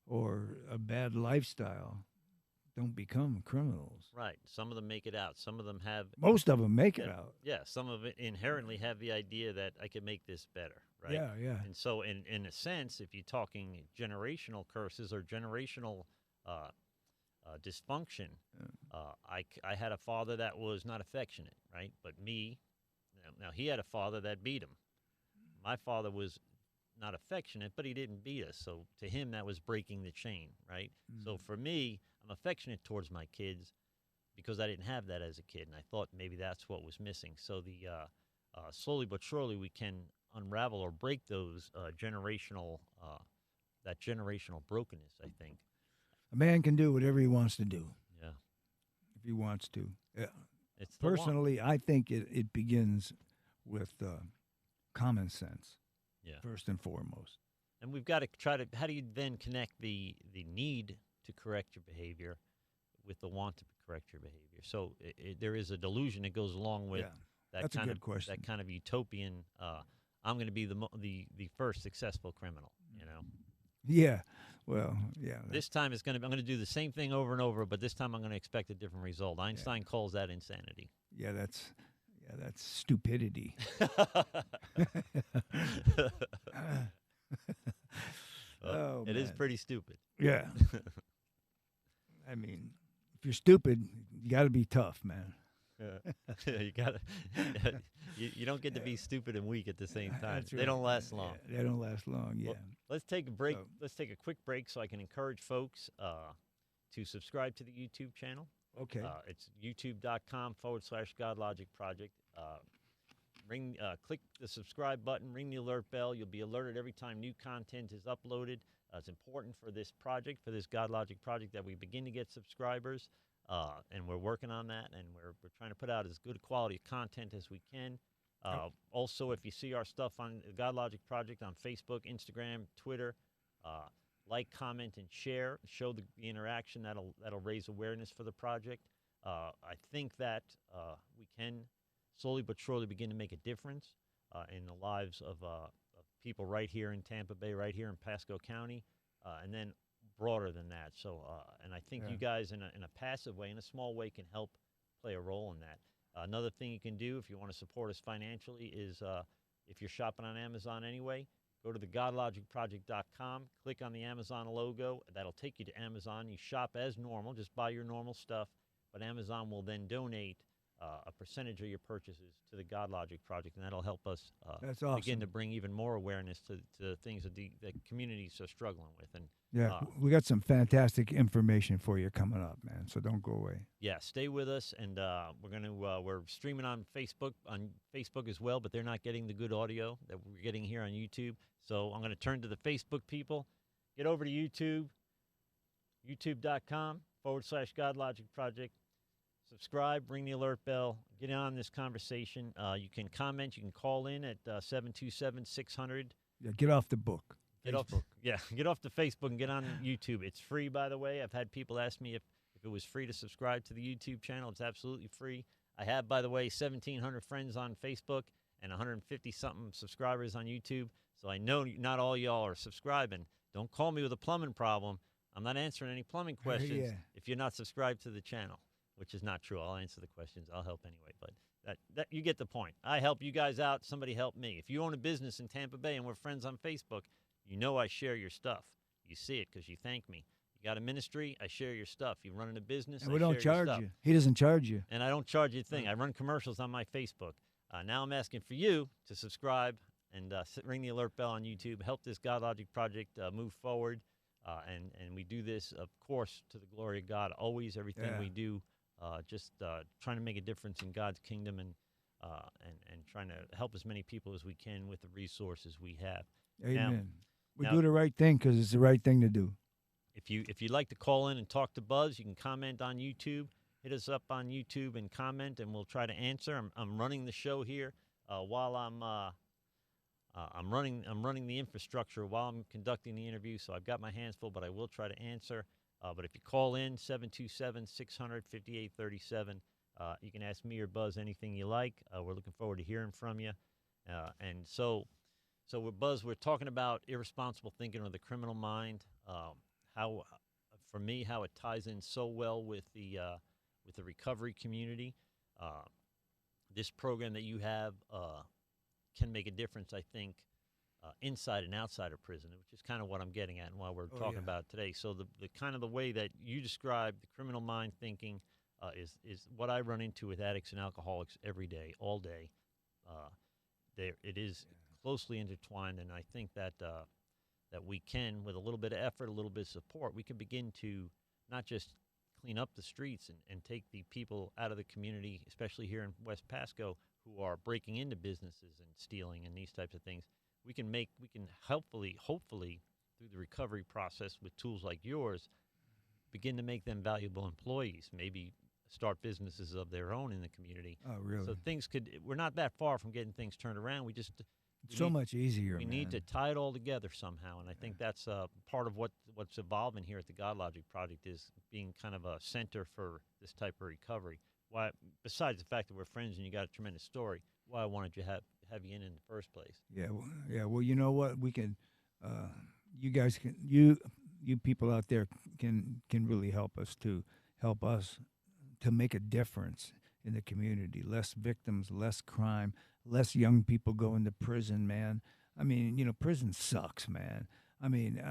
or a bad lifestyle don't become criminals. Right. Some of them make it out. Some of them have. Most of them make it out. Yeah. Some of it inherently have the idea that I can make this better. Right. Yeah. Yeah. And so, in a sense, if you're talking generational curses or generational dysfunction, I had a father that was not affectionate, right? But me, now he had a father that beat him. My father was not affectionate, but he didn't beat us. So to him, that was breaking the chain, right? So for me, I'm affectionate towards my kids because I didn't have that as a kid, and I thought maybe that's what was missing. So slowly but surely, we can unravel or break those generational brokenness, I think. A man can do whatever he wants to do. Yeah. If he wants to. Yeah. It's Personally, I think it begins with common sense. Yeah. First and foremost. And we've got to try to. How do you then connect the need to correct your behavior with the want to correct your behavior? So there is a delusion that goes along with that. That's kind a good of question. That kind of utopian. I'm going to be the first successful criminal. Yeah. Well, yeah. This time I'm going to do the same thing over and over, but this time I'm going to expect a different result. Einstein calls that insanity. Yeah, that's stupidity. It is pretty stupid. Yeah. I mean, if you're stupid, you got to be tough, man. You got to. You don't get to be stupid and weak at the same time. Right. They don't last long. Yeah, they don't last long. Yeah. Well, let's take a break. Let's take a quick break so I can encourage folks to subscribe to the YouTube channel. Okay. It's youtube.com/Godlogic Project. Click the subscribe button, ring the alert bell. You'll be alerted every time new content is uploaded. It's important for this project, for this Godlogic project, that we begin to get subscribers, and we're working on that, and we're trying to put out as good quality content as we can. Also, if you see our stuff on the Godlogic Project on Facebook, Instagram, Twitter, like, comment, and share. Show the interaction. That'll raise awareness for the project. I think that we can slowly but surely begin to make a difference in the lives of people right here in Tampa Bay, right here in Pasco County, and then broader than that. So, and I think you guys, in a passive way, in a small way, can help play a role in that. Another thing you can do if you want to support us financially is if you're shopping on Amazon anyway, go to the godlogicproject.com, click on the Amazon logo. That'll take you to Amazon. You shop as normal, just buy your normal stuff, but Amazon will then donate a percentage of your purchases to the Godlogic Project, and that'll help us That's awesome. begin to bring even more awareness to things that the communities are struggling with. And Yeah, we got some fantastic information for you coming up, man. So don't go away. yeah, stay with us, and we're streaming on Facebook as well, but they're not getting the good audio that we're getting here on YouTube. So I'm going to turn to the Facebook people. Get over to YouTube, youtube.com/Godlogic Project. Subscribe, ring the alert bell, get on this conversation. You can comment, you can call in at 727-600. Yeah, get off the book. Get off the Facebook and get on YouTube. It's free, by the way. I've had people ask me if it was free to subscribe to the YouTube channel. It's absolutely free. I have, by the way, 1,700 friends on Facebook and 150-something subscribers on YouTube. So I know not all y'all are subscribing. Don't call me with a plumbing problem. I'm not answering any plumbing questions if you're not subscribed to the channel, which is not true. I'll answer the questions. I'll help anyway. But that you get the point. I help you guys out. Somebody help me. If you own a business in Tampa Bay and we're friends on Facebook, you know I share your stuff. You see it because you thank me. You got a ministry, I share your stuff. You running a business, and we don't charge you. He doesn't charge you. And I don't charge you a thing. I run commercials on my Facebook. Now I'm asking for you to subscribe and ring the alert bell on YouTube. Help this Godlogic Project move forward. And we do this, of course, to the glory of God. Always, everything we do, just trying to make a difference in God's kingdom and trying to help as many people as we can with the resources we have. Amen. We do the right thing because it's the right thing to do. If you'd like to call in and talk to Buzz, you can comment on YouTube. Hit us up on YouTube and comment, and we'll try to answer. I'm running the show here while I'm running the infrastructure while I'm conducting the interview. So I've got my hands full, but I will try to answer. But if you call in 727-600-5837, you can ask me or Buzz anything you like. We're looking forward to hearing from you. And so with Buzz, we're talking about irresponsible thinking or the criminal mind. How, for me, how it ties in so well with the recovery community. This program that you have can make a difference, I think, inside and outside of prison, which is kind of what I'm getting at and what we're talking about today. So the kind of the way that you describe the criminal mind thinking is what I run into with addicts and alcoholics every day, all day. It is closely intertwined, and I think that that we can, with a little bit of effort, a little bit of support, we can begin to not just clean up the streets and take the people out of the community, especially here in West Pasco, who are breaking into businesses and stealing and these types of things. We can hopefully through the recovery process with tools like yours, begin to make them valuable employees, maybe start businesses of their own in the community. Oh, really? So we're not that far from getting things turned around. It's so much easier. We need to tie it all together somehow, and I think that's part of what's evolving here at the Godlogic Project is being kind of a center for this type of recovery. Why, besides the fact that we're friends and you got a tremendous story, why I wanted to have you in the first place. Well, you know what? We can, you guys can, you people out there can really help us to make a difference in the community. Less victims, less crime, less young people going to prison, man. I mean, prison sucks, man. I mean,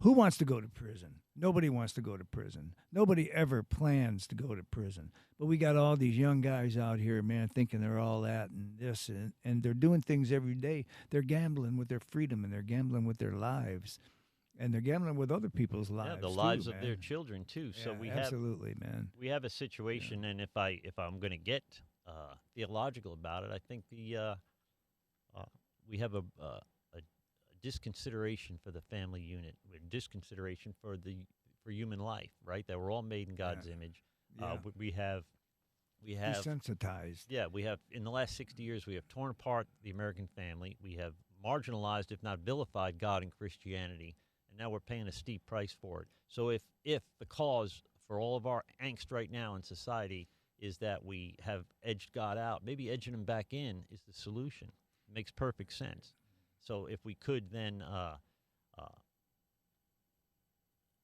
who wants to go to prison? Nobody wants to go to prison. Nobody ever plans to go to prison. But we got all these young guys out here, man, thinking they're all that and this, and they're doing things every day. They're gambling with their freedom, and they're gambling with their lives, and they're gambling with other people's lives. Yeah, the lives of their children too. So absolutely, man. We have a situation, and if I'm going to get theological about it, I think we have a disconsideration for the family unit, disconsideration for human life, right? That we're all made in God's image. We have desensitized. Yeah, we have in the last 60 years we have torn apart the American family. We have marginalized, if not vilified, God and Christianity, and now we're paying a steep price for it. So if the cause for all of our angst right now in society is that we have edged God out, maybe edging him back in is the solution. It makes perfect sense. So if we could then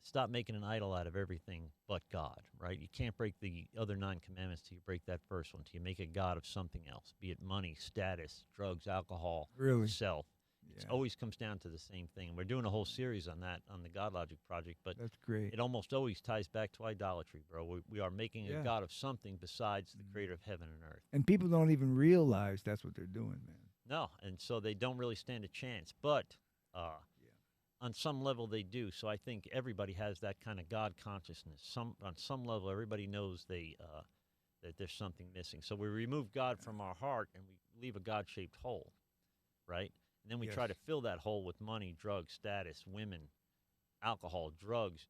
stop making an idol out of everything but God, right? You can't break the other 9 commandments till you break that first one, till you make a God of something else, be it money, status, drugs, alcohol, really? self. It Yeah. always comes down to the same thing. And we're doing a whole series on that on the Godlogic Project, but That's great. it almost always ties back to idolatry, bro. We are making a Yeah. god of something besides the creator of heaven and earth. And people don't even realize that's what they're doing, man. No, and so they don't really stand a chance. But uh, on some level, they do. So I think everybody has that kind of God consciousness. On some level, everybody knows that there's something missing. So we remove God from our heart and we leave a God-shaped hole, right? And then we try to Yes. fill that hole with money, drugs, status, women, alcohol, drugs,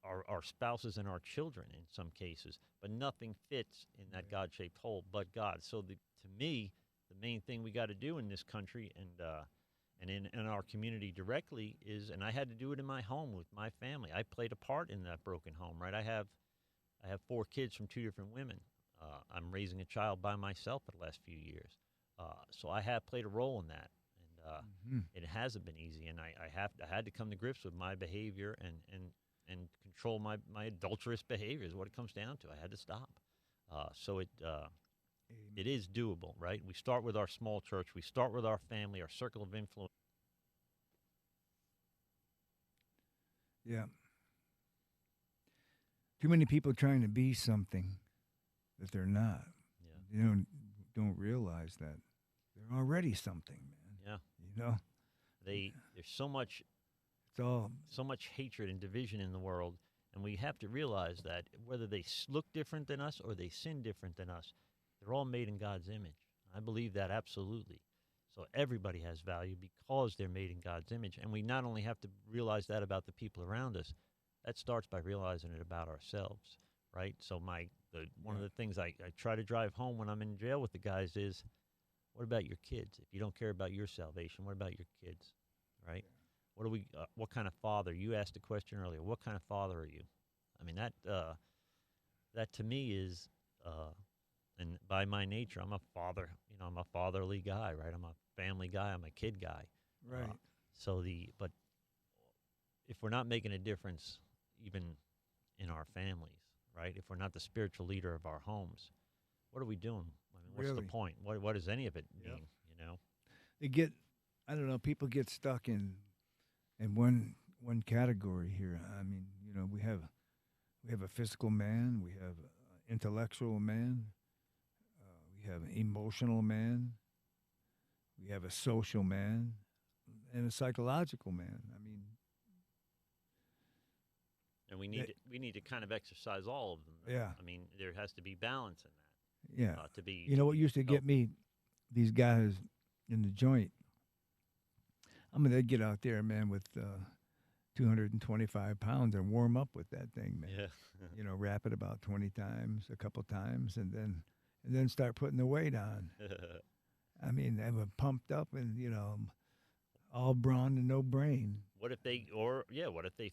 our spouses and our children in some cases. But nothing fits in that God-shaped hole but God. So to me, the main thing we got to do in this country and in our community directly is, and I had to do it in my home with my family. I played a part in that broken home, right? I have 4 kids from 2 different women. I'm raising a child by myself for the last few years. So I have played a role in that. And it hasn't been easy. And I had to come to grips with my behavior and control my adulterous behavior is what it comes down to. I had to stop. So it is doable, right? We start with our small church. We start with our family, our circle of influence. Yeah. Too many people trying to be something that they're not. Yeah. You don't realize that they're already something, man. Yeah. You know, There's so much it's all hatred and division in the world, and we have to realize that whether they look different than us or they sin different than us, they're all made in God's image. I believe that absolutely. So everybody has value because they're made in God's image, and we not only have to realize that about the people around us, that starts by realizing it about ourselves, right? So one of the things I try to drive home when I'm in jail with the guys is, what about your kids? If you don't care about your salvation, what about your kids, right? What kind of father? You asked a question earlier. What kind of father are you? I mean, that to me is, and by my nature, I'm a father. You know, I'm a fatherly guy, right? I'm a family guy. I'm a kid guy. right. But if we're not making a difference, even in our families, right? If we're not the spiritual leader of our homes, what are we doing? I mean, what's Really. the point? What does any of it Yep. mean? You know? They get, I don't know, people get stuck in one category here. I mean, we have a physical man, we have an intellectual man, we have an emotional man, we have a social man, and a psychological man. I mean, And we need to kind of exercise all of them. Yeah. I mean, there has to be balance in that. yeah. To be. You know what used to get me? These guys in the joint. I mean, they'd get out there, man, with 225 pounds and warm up with that thing, man. Yeah. Wrap it about 20 times, a couple times, and then start putting the weight on. I mean, they were pumped up and, all brawn and no brain. What if they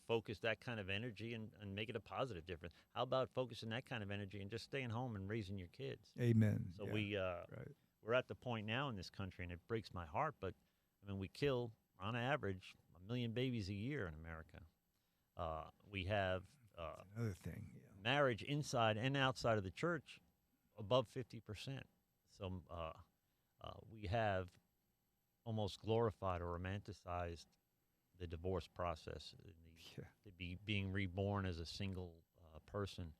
focus that kind of energy and make it a positive difference? How about focusing that kind of energy and just staying home and raising your kids? Amen. So Yeah. we're at the point now in this country, and it breaks my heart, but I mean, we kill on average 1 million babies a year in America. We have Another thing. Yeah. marriage inside and outside of the church above 50%. So we have almost glorified or romanticized the divorce process, being reborn as a single person,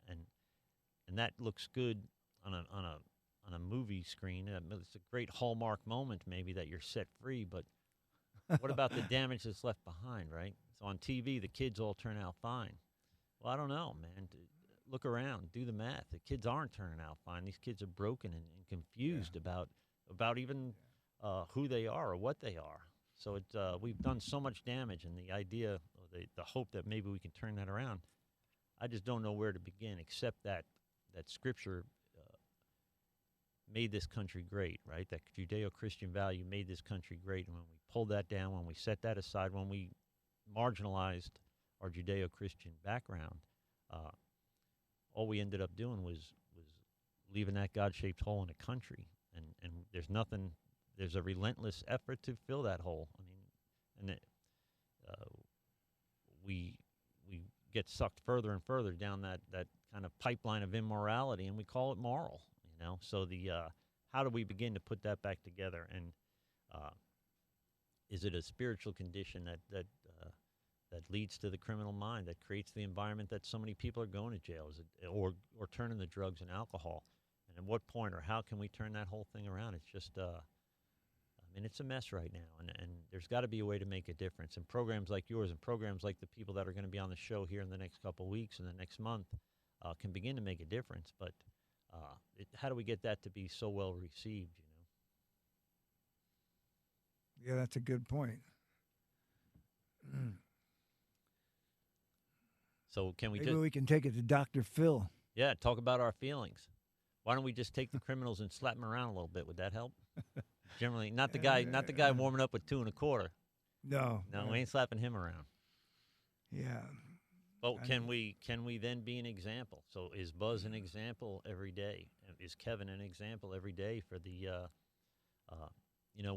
and that looks good on a movie screen. It's a great hallmark moment, maybe, that you're set free. But what about the damage that's left behind, right? So on TV, the kids all turn out fine. Well, I don't know, man. Look around, do the math. The kids aren't turning out fine. These kids are broken and confused about even who they are or what they are. So we've done so much damage, and the idea, or the hope that maybe we can turn that around, I just don't know where to begin, except that Scripture made this country great, right? That Judeo-Christian value made this country great, and when we pulled that down, when we set that aside, when we marginalized our Judeo-Christian background, all we ended up doing was leaving that God-shaped hole in the country, and there's a relentless effort to fill that hole. I mean, and we get sucked further and further down that kind of pipeline of immorality, and we call it moral. So how do we begin to put that back together? And is it a spiritual condition that leads to the criminal mind, that creates the environment that so many people are going to jail, is it, or turning to drugs and alcohol? And at what point, or how can we turn that whole thing around? It's just, I mean, it's a mess right now, and there's got to be a way to make a difference. And programs like yours, and programs like the people that are going to be on the show here in the next couple of weeks and the next month, can begin to make a difference. But how do we get that to be so well received? Yeah, that's a good point. So can we Maybe just we can take it to Dr. Phil. talk about our feelings? Why don't we just take the criminals and slap them around a little bit? Would that help? Generally, not the guy warming up with 2 1/4. No, We ain't slapping him around. Yeah. But can we then be an example? So is Buzz an example every day? Is Kevin an example every day for the?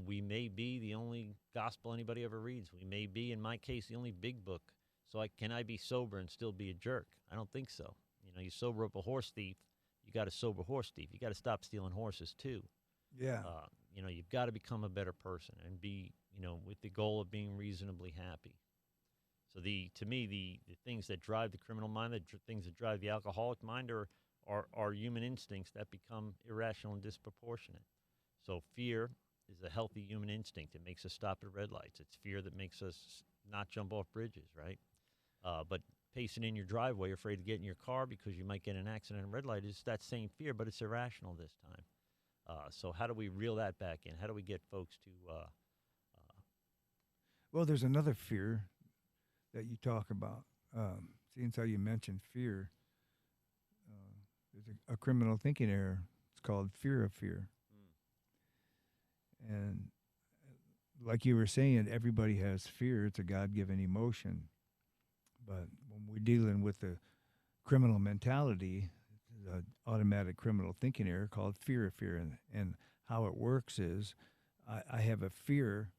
We may be the only gospel anybody ever reads. We may be, in my case, the only big book. So can I be sober and still be a jerk? I don't think so. You sober up a horse thief, you got to sober horse thief. You got to stop stealing horses too. Yeah. You've got to become a better person and be, with the goal of being reasonably happy. So to me, the things that drive the criminal mind, the things that drive the alcoholic mind are human instincts that become irrational and disproportionate. So fear is a healthy human instinct. It makes us stop at red lights. It's fear that makes us not jump off bridges, right? But pacing in your driveway, afraid to get in your car because you might get in an accident at a red light, is that same fear, but it's irrational this time. So how do we reel that back in? How do we get folks to... Well, there's another fear that you talk about. Seeing how you mentioned fear, there's a criminal thinking error. It's called fear of fear. And like you were saying, everybody has fear. It's a God-given emotion. But when we're dealing with the criminal mentality, an automatic criminal thinking error called fear of fear. And how it works is I have a fear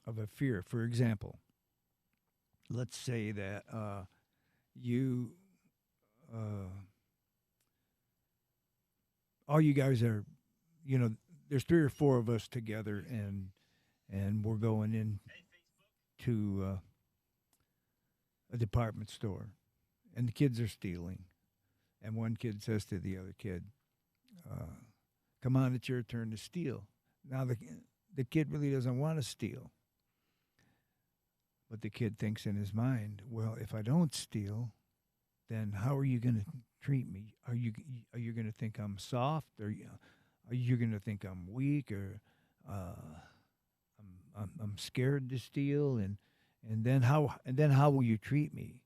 of a fear. For example, let's say that all you guys are, there's 3 or 4 of us together, and we're going in to a department store, and the kids are stealing, and one kid says to the other kid, "Come on, it's your turn to steal." Now the kid really doesn't want to steal, but the kid thinks in his mind, "Well, if I don't steal, then how are you going to treat me? Are you going to think I'm soft, or are you going to think I'm weak, or I'm scared to steal, and then how will you treat me?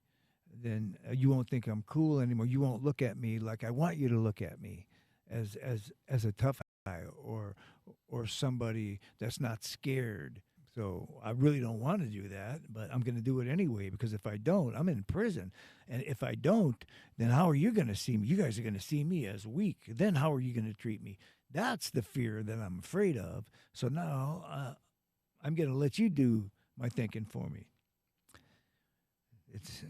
Then you won't think I'm cool anymore. You won't look at me like I want you to look at me, as a tough guy, or somebody that's not scared. So I really don't want to do that, but I'm going to do it anyway, because if I don't, I'm in prison. And if I don't, then how are you going to see me? You guys are going to see me as weak. Then how are you going to treat me? That's the fear that I'm afraid of. So now I'm going to let you do my thinking for me. It's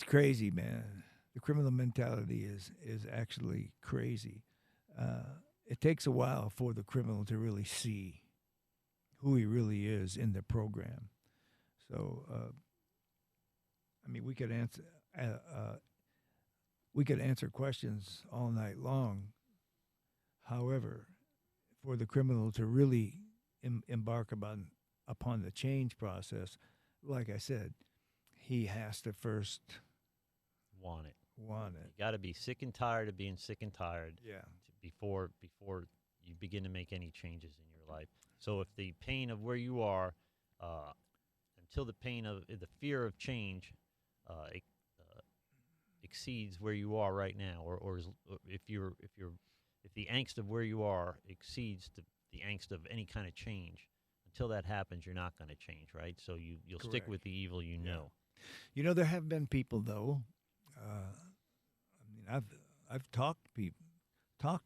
crazy, man. The criminal mentality is actually crazy. It takes a while for the criminal to really see who he really is in the program. So, we could answer questions all night long. However, for the criminal to really embark upon the change process, like I said, he has to first want it. Want it. You got to be sick and tired of being sick and tired. Yeah. Before you begin to make any changes in your life. So if the pain of where you are, until the pain of the fear of change exceeds where you are right now, or if the angst of where you are exceeds the angst of any kind of change, until that happens, you're not going to change, right? So you'll Correct. stick with the evil you know. There have been people, though. I've talked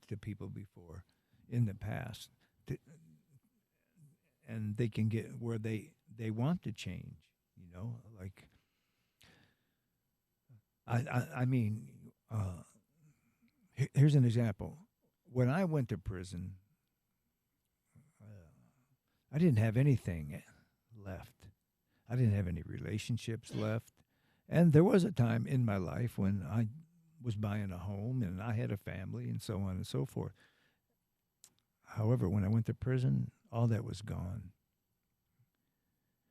to people before in the past, and they can get where they want to change. Like here's an example. When I went to prison, I didn't have anything left. I didn't have any relationships left. And there was a time in my life when I was buying a home and I had a family and so on and so forth. However, when I went to prison, all that was gone.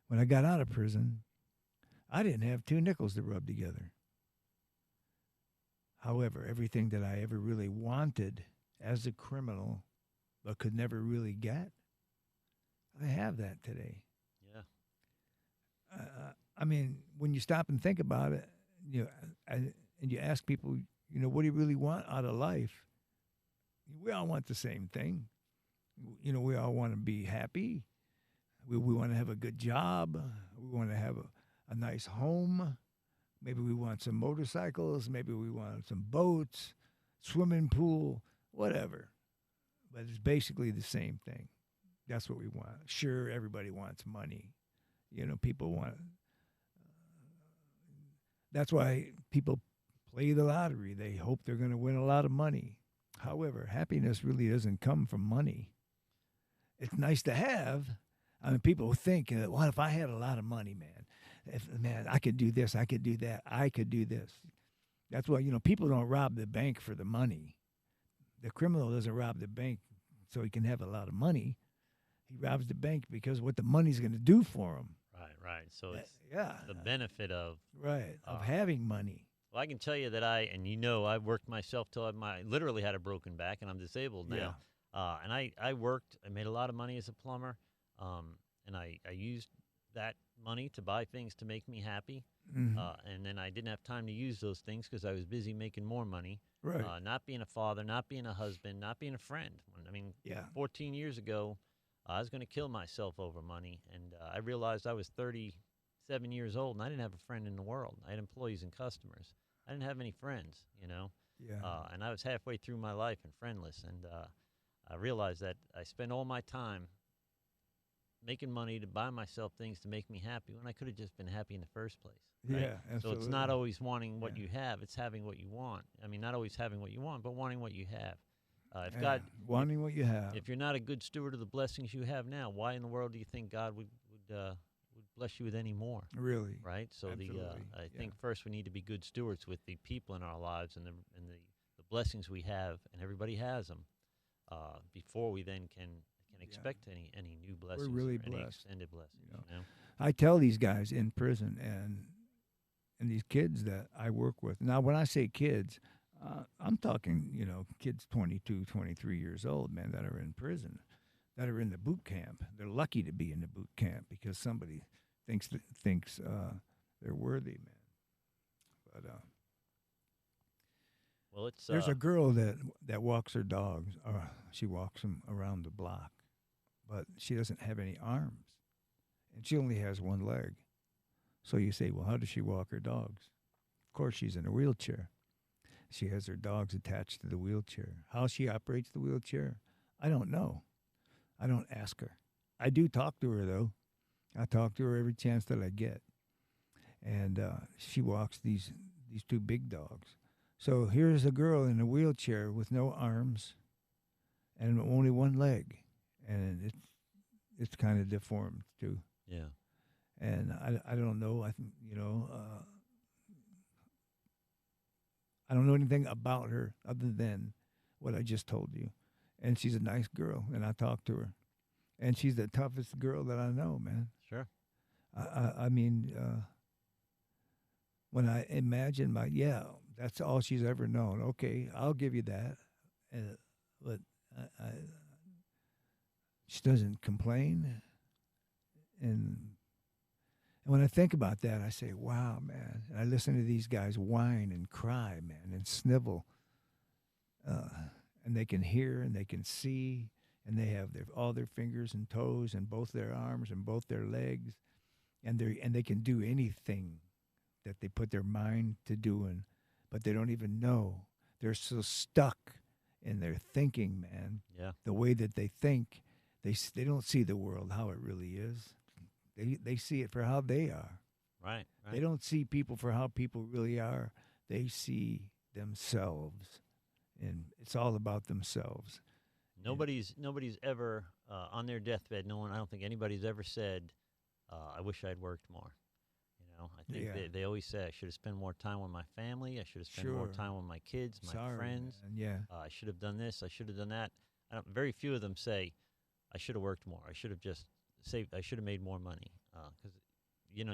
When I got out of prison, I didn't have two nickels to rub together. However, everything that I ever really wanted as a criminal but could never really get, I have that today. Yeah. I mean, when you stop and think about it, and you ask people, what do you really want out of life? We all want the same thing. We all want to be happy. We want to have a good job. We want to have a nice home. Maybe we want some motorcycles. Maybe we want some boats, swimming pool, whatever. But it's basically the same thing. That's what we want. Sure, everybody wants money. People want. That's why people play the lottery. They hope they're going to win a lot of money. However, happiness really doesn't come from money. It's nice to have. I mean, people think, what if I had a lot of money, man? I could do this, I could do that, I could do this. That's why, people don't rob the bank for the money. The criminal doesn't rob the bank so he can have a lot of money. He robs the bank because what the money's going to do for him. Right. So it's yeah, the benefit of having money. Well, I can tell you that I worked myself till I literally had a broken back, and I'm disabled now. And I worked. I made a lot of money as a plumber, and I used that money to buy things to make me happy. Mm-hmm. And then I didn't have time to use those things because I was busy making more money. Right. Not being a father, not being a husband, not being a friend. 14 years ago, I was going to kill myself over money, and I realized I was 37 years old, and I didn't have a friend in the world. I had employees and customers. I didn't have any friends, and I was halfway through my life and friendless, and I realized that I spent all my time making money to buy myself things to make me happy when I could have just been happy in the first place. Right? Yeah, absolutely. So it's not always wanting what you have, it's having what you want. I mean, not always having what you want, but wanting what you have. Wanting what you have. If you're not a good steward of the blessings you have now, why in the world do you think God would bless you with any more? Really? Right? So I think first we need to be good stewards with the people in our lives and the blessings we have, and everybody has them, before we then can expect any new blessings. We're really or any blessed. extended blessings. I tell these guys in prison and these kids that I work with. Now, when I say kids, I'm talking, kids 22, 23 years old, man, that are in prison, that are in the boot camp. They're lucky to be in the boot camp because somebody thinks they're worthy, man. But well, there's a girl that walks her dogs. She walks them around the block, but she doesn't have any arms, and she only has one leg. So you say, well, how does she walk her dogs? Of course, she's in a wheelchair. She has her dogs attached to the wheelchair. How she operates the wheelchair, I don't know. I don't ask her. I do talk to her, though. I talk to her every chance that I get. And she walks these two big dogs. So here's a girl in a wheelchair with no arms and only one leg. And it's kind of deformed, too. Yeah. And I don't know. I don't know anything about her other than what I just told you. And she's a nice girl, and I talk to her. And she's the toughest girl that I know, man. Sure. I mean, when I imagine that's all she's ever known. Okay, I'll give you that. But she doesn't complain. And when I think about that, I say, wow, man. And I listen to these guys whine and cry, man, and snivel. And they can hear and they can see, and they have all their fingers and toes and both their arms and both their legs, and they can do anything that they put their mind to doing, but they don't even know. They're so stuck in their thinking, man. Yeah. The way that they think, they don't see the world how it really is. They see it for how they are. Right. They don't see people for how people really are. They see themselves, and it's all about themselves. Nobody's ever on their deathbed. I don't think anybody's ever said, "I wish I'd worked more." I think they always say I should have spent more time with my family. I should have spent more time with my kids, my friends. Man. Yeah. I should have done this. I should have done that. Very few of them say, I should have worked more. I should have just saved. I should have made more money. Because, you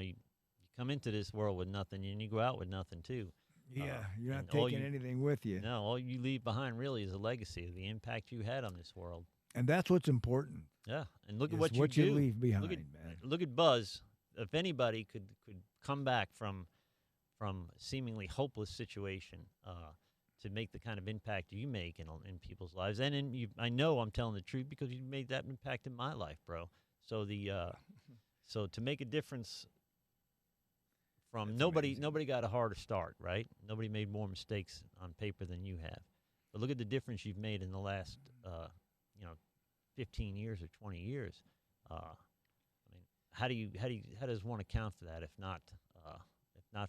come into this world with nothing and you go out with nothing too. Yeah, you're not taking anything with you. No, all you leave behind really is a legacy of the impact you had on this world. And that's what's important. Yeah, and look at what you do. Leave behind, man. Look at Buzz. If anybody could come back from seemingly hopeless situation to make the kind of impact you make in people's lives, and I know I'm telling the truth because you made that impact in my life, bro. So so to make a difference from nobody got a harder start, right? Nobody made more mistakes on paper than you have. But look at the difference you've made in the last 15 years or 20 years. How does one account for that if not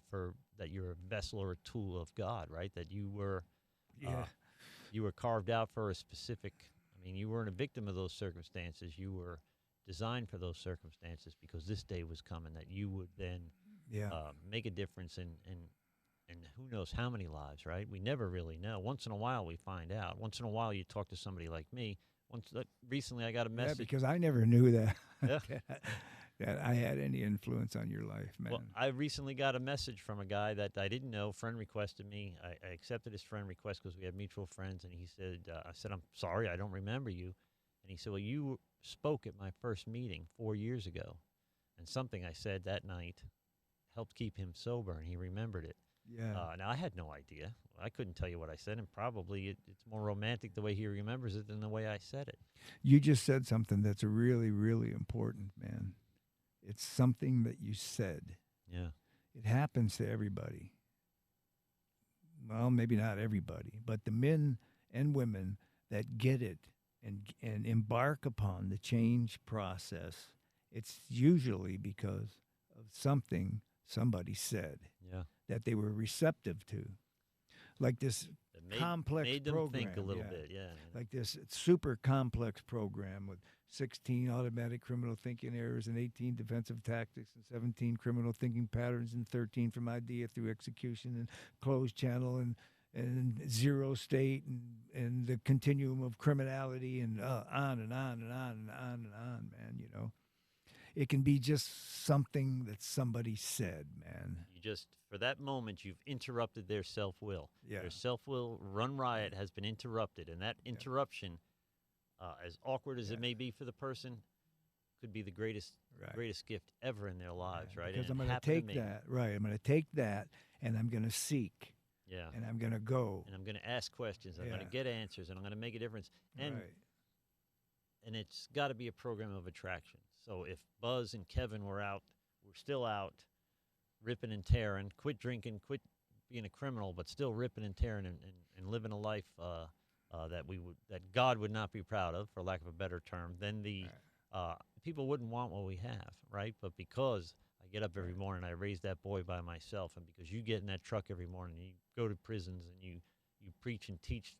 for that you're a vessel or a tool of God, right? That you were carved out for a specific. You weren't a victim of those circumstances. You were designed for those circumstances because this day was coming that you would then make a difference in who knows how many lives, right? We never really know. Once in a while we find out. Once in a while you talk to somebody like me. Recently I got a message. Yeah, because I never knew that. Yeah. that I had any influence on your life, man. Well, I recently got a message from a guy that I didn't know. Friend requested me. I accepted his friend request because we have mutual friends, and he said, I said, I'm sorry, I don't remember you. And he said, well, you spoke at my first meeting 4 years ago, and something I said that night helped keep him sober, and he remembered it. Yeah. Now, I had no idea. I couldn't tell you what I said, and probably it's more romantic the way he remembers it than the way I said it. You just said something that's really, really important, man. It's something that you said. Yeah. It happens to everybody. Well, maybe not everybody, but the men and women that get it and embark upon the change process, it's usually because of something somebody said that they were receptive to. Like this complex made them program. Think a little bit, yeah. Like this super complex program with 16 automatic criminal thinking errors and 18 defensive tactics and 17 criminal thinking patterns and 13 from idea through execution and closed channel and zero state and the continuum of criminality and on and on and on and on and on, man, It can be just something that somebody said, man. For that moment, you've interrupted their self-will. Yeah. Their self-will run riot has been interrupted, and that interruption, as awkward as it may be for the person, could be the greatest gift ever in their lives, right? Because I'm going to take that, right? I'm going to take that, and I'm going to seek. Yeah. And I'm going to go. And I'm going to ask questions. I'm going to get answers, and I'm going to make a difference. And it's got to be a program of attraction. So if Buzz and Kevin were still out, ripping and tearing, quit drinking, quit being a criminal, but still ripping and tearing and living a life that God would not be proud of, for lack of a better term, then people wouldn't want what we have, right? But because I get up every morning, I raise that boy by myself, and because you get in that truck every morning, you go to prisons and you preach and teach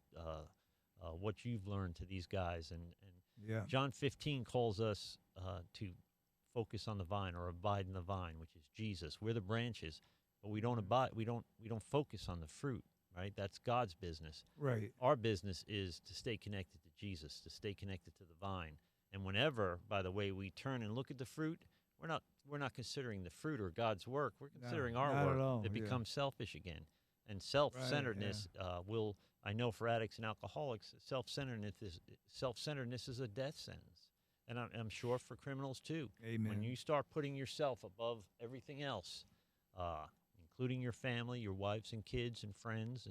what you've learned to these guys, and John 15 calls us to focus on the vine or abide in the vine, which is Jesus. We're the branches, but we don't abide. We don't focus on the fruit, right? That's God's business. Right. Our business is to stay connected to Jesus, to stay connected to the vine. And whenever, by the way, we turn and look at the fruit, we're not considering the fruit or God's work. We're considering our work. It becomes selfish again, and self-centeredness will. I know for addicts and alcoholics, self-centeredness is a death sentence. And I'm sure for criminals too. Amen. When you start putting yourself above everything else, including your family, your wives and kids and friends,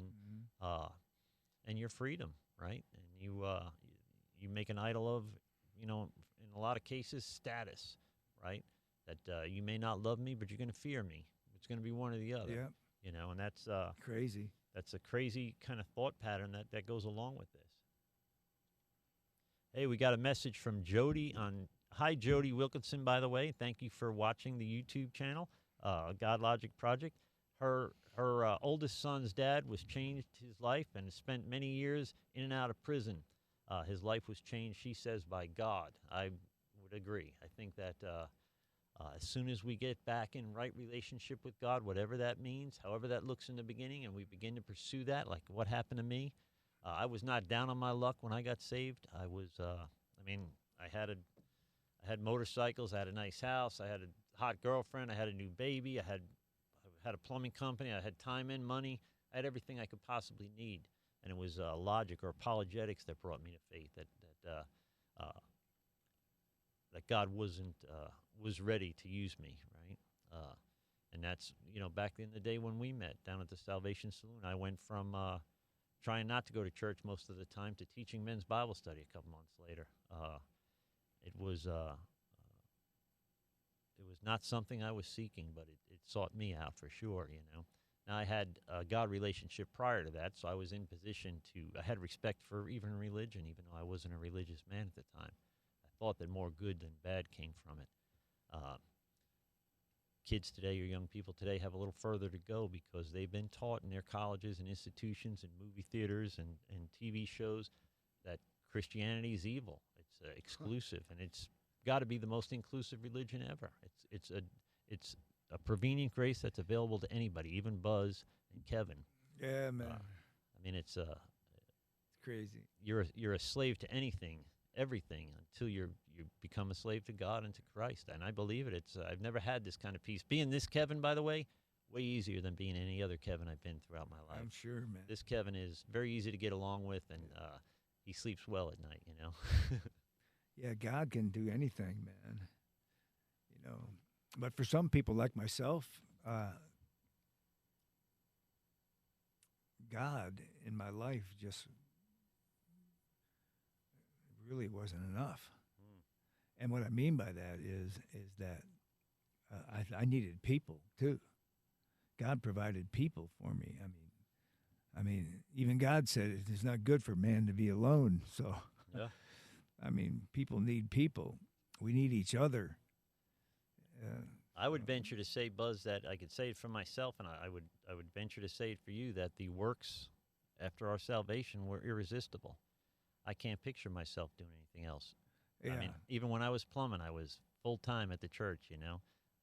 and your freedom, right? And you make an idol of, in a lot of cases, status, right? That you may not love me, but you're going to fear me. It's going to be one or the other. Yeah. And that's crazy. That's a crazy kind of thought pattern that goes along with this. Hey, we got a message from Jody hi, Jody Wilkinson, by the way. Thank you for watching the YouTube channel, Godlogic Project. Her oldest son's dad was changed his life and spent many years in and out of prison. His life was changed, she says, by God. I would agree. I think that as soon as we get back in right relationship with God, whatever that means, however that looks in the beginning, and we begin to pursue that, like what happened to me, I was not down on my luck when I got saved. I was, I mean, I had motorcycles, I had a nice house, I had a hot girlfriend, I had a new baby, I had a plumbing company, I had time and money, I had everything I could possibly need, and it was logic or apologetics that brought me to faith. That God was ready to use me, right? And that's, back in the day when we met down at the Salvation Saloon, I went from trying not to go to church most of the time to teaching men's Bible study a couple months later. It was not something I was seeking, but it sought me out for sure. Now I had a God relationship prior to that, so I was in position I had respect for even religion, even though I wasn't a religious man at the time. I thought that more good than bad came from it. Kids today, or young people today, have a little further to go because they've been taught in their colleges and institutions and movie theaters and TV shows that Christianity is evil. It's exclusive, and it's got to be the most inclusive religion ever. It's a prevenient grace that's available to anybody, even Buzz and Kevin. Yeah, man. I mean, it's crazy. You're a slave to anything, everything, until you become a slave to God and to Christ. And I believe it. I've never had this kind of peace. Being this Kevin, by the way, way easier than being any other Kevin I've been throughout my life. I'm sure, man. This Kevin is very easy to get along with, and he sleeps well at night. Yeah, God can do anything, man. But for some people like myself, God in my life just really wasn't enough. And what I mean by that is that I needed people too. God provided people for me. I mean, even God said it's not good for man to be alone. So, yeah. I mean, people need people. We need each other. I would venture to say, Buzz, that I could say it for myself, and I would venture to say it for you, that the works after our salvation were irresistible. I can't picture myself doing anything else. Yeah. I mean, even when I was plumbing, I was full time at the church.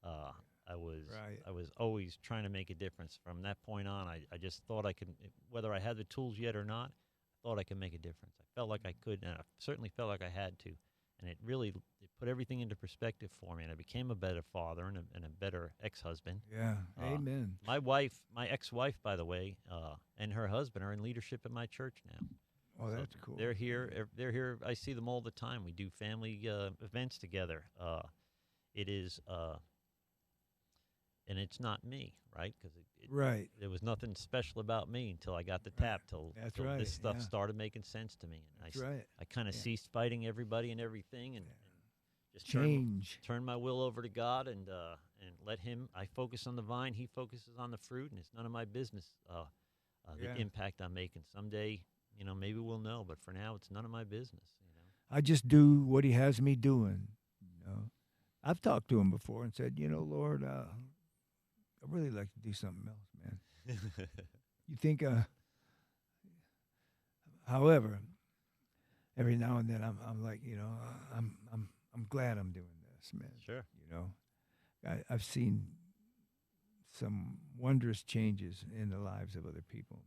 I was always trying to make a difference. From that point on, I just thought I could, whether I had the tools yet or not, I thought I could make a difference. I felt like I could, and I certainly felt like I had to. And it put everything into perspective for me, and I became a better father and a better ex-husband. Yeah, amen. My ex-wife, by the way, and her husband are in leadership at my church now. Oh, so that's cool. They're here. I see them all the time. We do family events together. It is, and it's not me, right? Because right. There was nothing special about me until I got the tap. Till this stuff started making sense to me. And I kind of ceased fighting everybody and everything, and just turn my will over to God and let Him. I focus on the vine. He focuses on the fruit, and it's none of my business the impact I'm making. Someday, maybe we'll know, but for now, it's none of my business. I just do what He has me doing. I've talked to Him before and said, Lord, I'd really like to do something else, man. You think, however, every now and then I'm like, I'm glad I'm doing this, man. Sure. I've seen some wondrous changes in the lives of other people.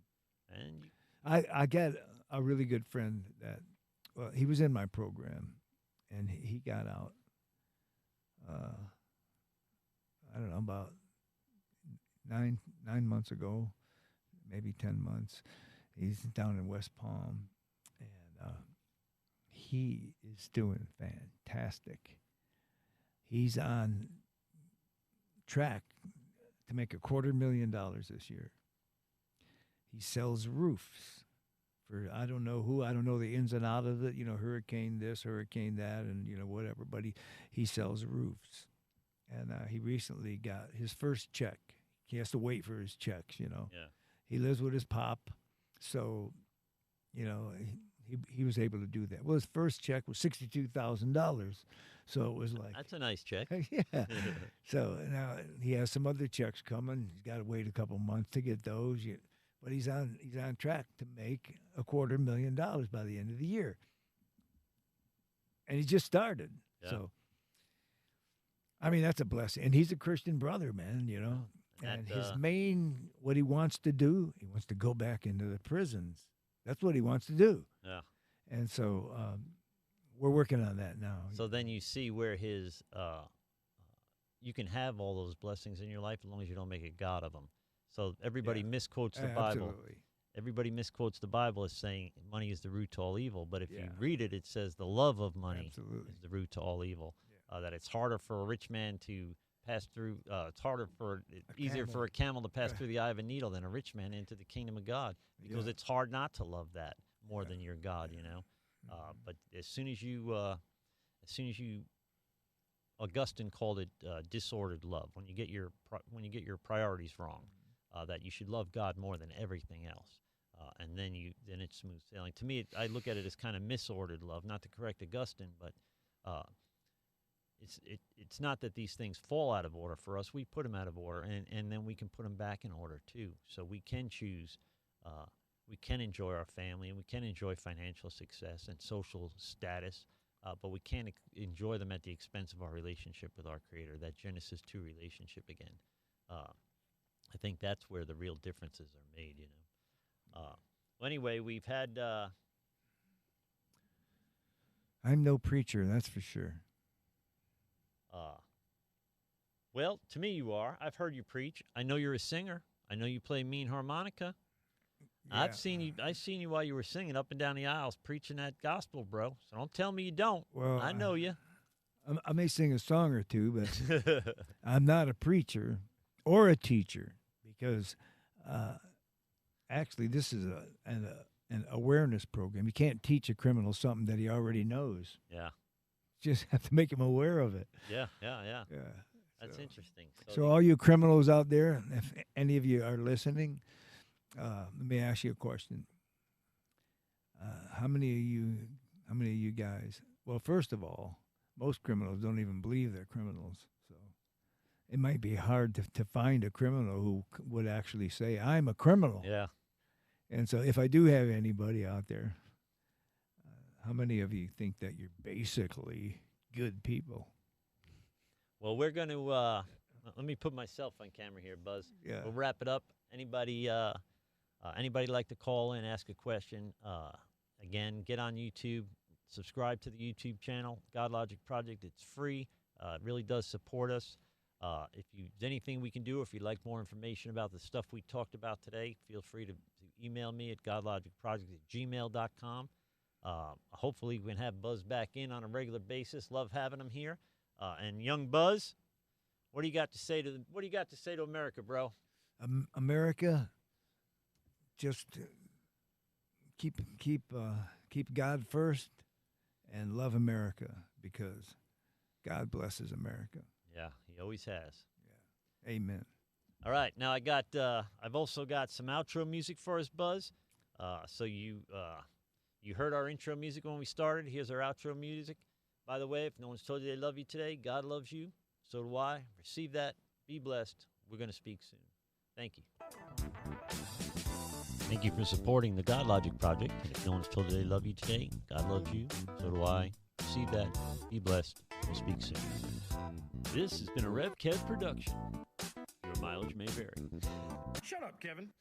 And I got a really good friend that, well, he was in my program, and he got out, I don't know, about nine months ago, maybe 10 months. He's down in West Palm, and he is doing fantastic. He's on track to make $250,000 this year. He sells roofs for I don't know who. I don't know the ins and outs of it. Hurricane this, hurricane that, and whatever. But he sells roofs, and he recently got his first check. He has to wait for his checks. Yeah. He lives with his pop, so he was able to do that. Well, his first check was $62,000, so it was like that's a nice check. Yeah. So now he has some other checks coming. He's got to wait a couple months to get those. But he's on track to make $250,000 by the end of the year. and he just started. Yeah. So, I mean, that's a blessing. And he's a Christian brother, man, And his main, what he wants to do, he wants to go back into the prisons. That's what he wants to do. Yeah. And so we're working on that now. So then you see where his, you can have all those blessings in your life as long as you don't make a god of them. So everybody misquotes the Bible. Absolutely. Everybody misquotes the Bible as saying money is the root to all evil. But if you read it, it says the love of money is the root to all evil. Yeah. That it's harder for a rich man to pass through. It's easier for a camel to pass through the eye of a needle than a rich man into the kingdom of God, because it's hard not to love that more than your God. But as soon as you, Augustine called it disordered love. When you get your priorities wrong, that you should love God more than everything else. And then it's smooth sailing. To me, I look at it as kind of misordered love, not to correct Augustine, but it's not that these things fall out of order for us. We put them out of order, and then we can put them back in order too. So we can choose, we can enjoy our family, and we can enjoy financial success and social status, but we can't enjoy them at the expense of our relationship with our Creator, that Genesis 2 relationship again. I think that's where the real differences are made, Well, anyway, we've had... I'm no preacher, that's for sure. Well, to me you are. I've heard you preach. I know you're a singer. I know you play mean harmonica. Yeah. I've seen you while you were singing up and down the aisles preaching that gospel, bro. So don't tell me you don't. Well, I know you. I may sing a song or two, but I'm not a preacher or a teacher, because actually this is an awareness program. You can't teach a criminal something that he already knows. Yeah. Just have to make him aware of it. Yeah. That's interesting. So all you criminals out there, if any of you are listening, let me ask you a question. How many of you guys? Well, first of all, most criminals don't even believe they're criminals. So it might be hard to find a criminal who would actually say, "I'm a criminal." Yeah. And so if I do have anybody out there, how many of you think that you're basically good people? Well, we're going to, let me put myself on camera here, Buzz. Yeah. We'll wrap it up. Anybody like to call in, ask a question? Again, get on YouTube, subscribe to the YouTube channel, Godlogic Project. It's free. It really does support us. If there's anything we can do, if you'd like more information about the stuff we talked about today, feel free to email me at godlogicproject@gmail.com. Hopefully we can have Buzz back in on a regular basis. Love having him here. And young Buzz, what do you got to say to America, bro? America, just keep God first and love America, because God blesses America. Yeah, he always has. Yeah. Amen. All right, now I've also got some outro music for us, Buzz. So you heard our intro music when we started. Here's our outro music. By the way, if no one's told you they love you today, God loves you. So do I. Receive that. Be blessed. We're going to speak soon. Thank you. Thank you for supporting the Godlogic Project. And if no one's told you they love you today, God loves you. So do I. Receive that. Be blessed. We'll speak soon. This has been a Rev Kev production. Your mileage may vary. Shut up, Kevin.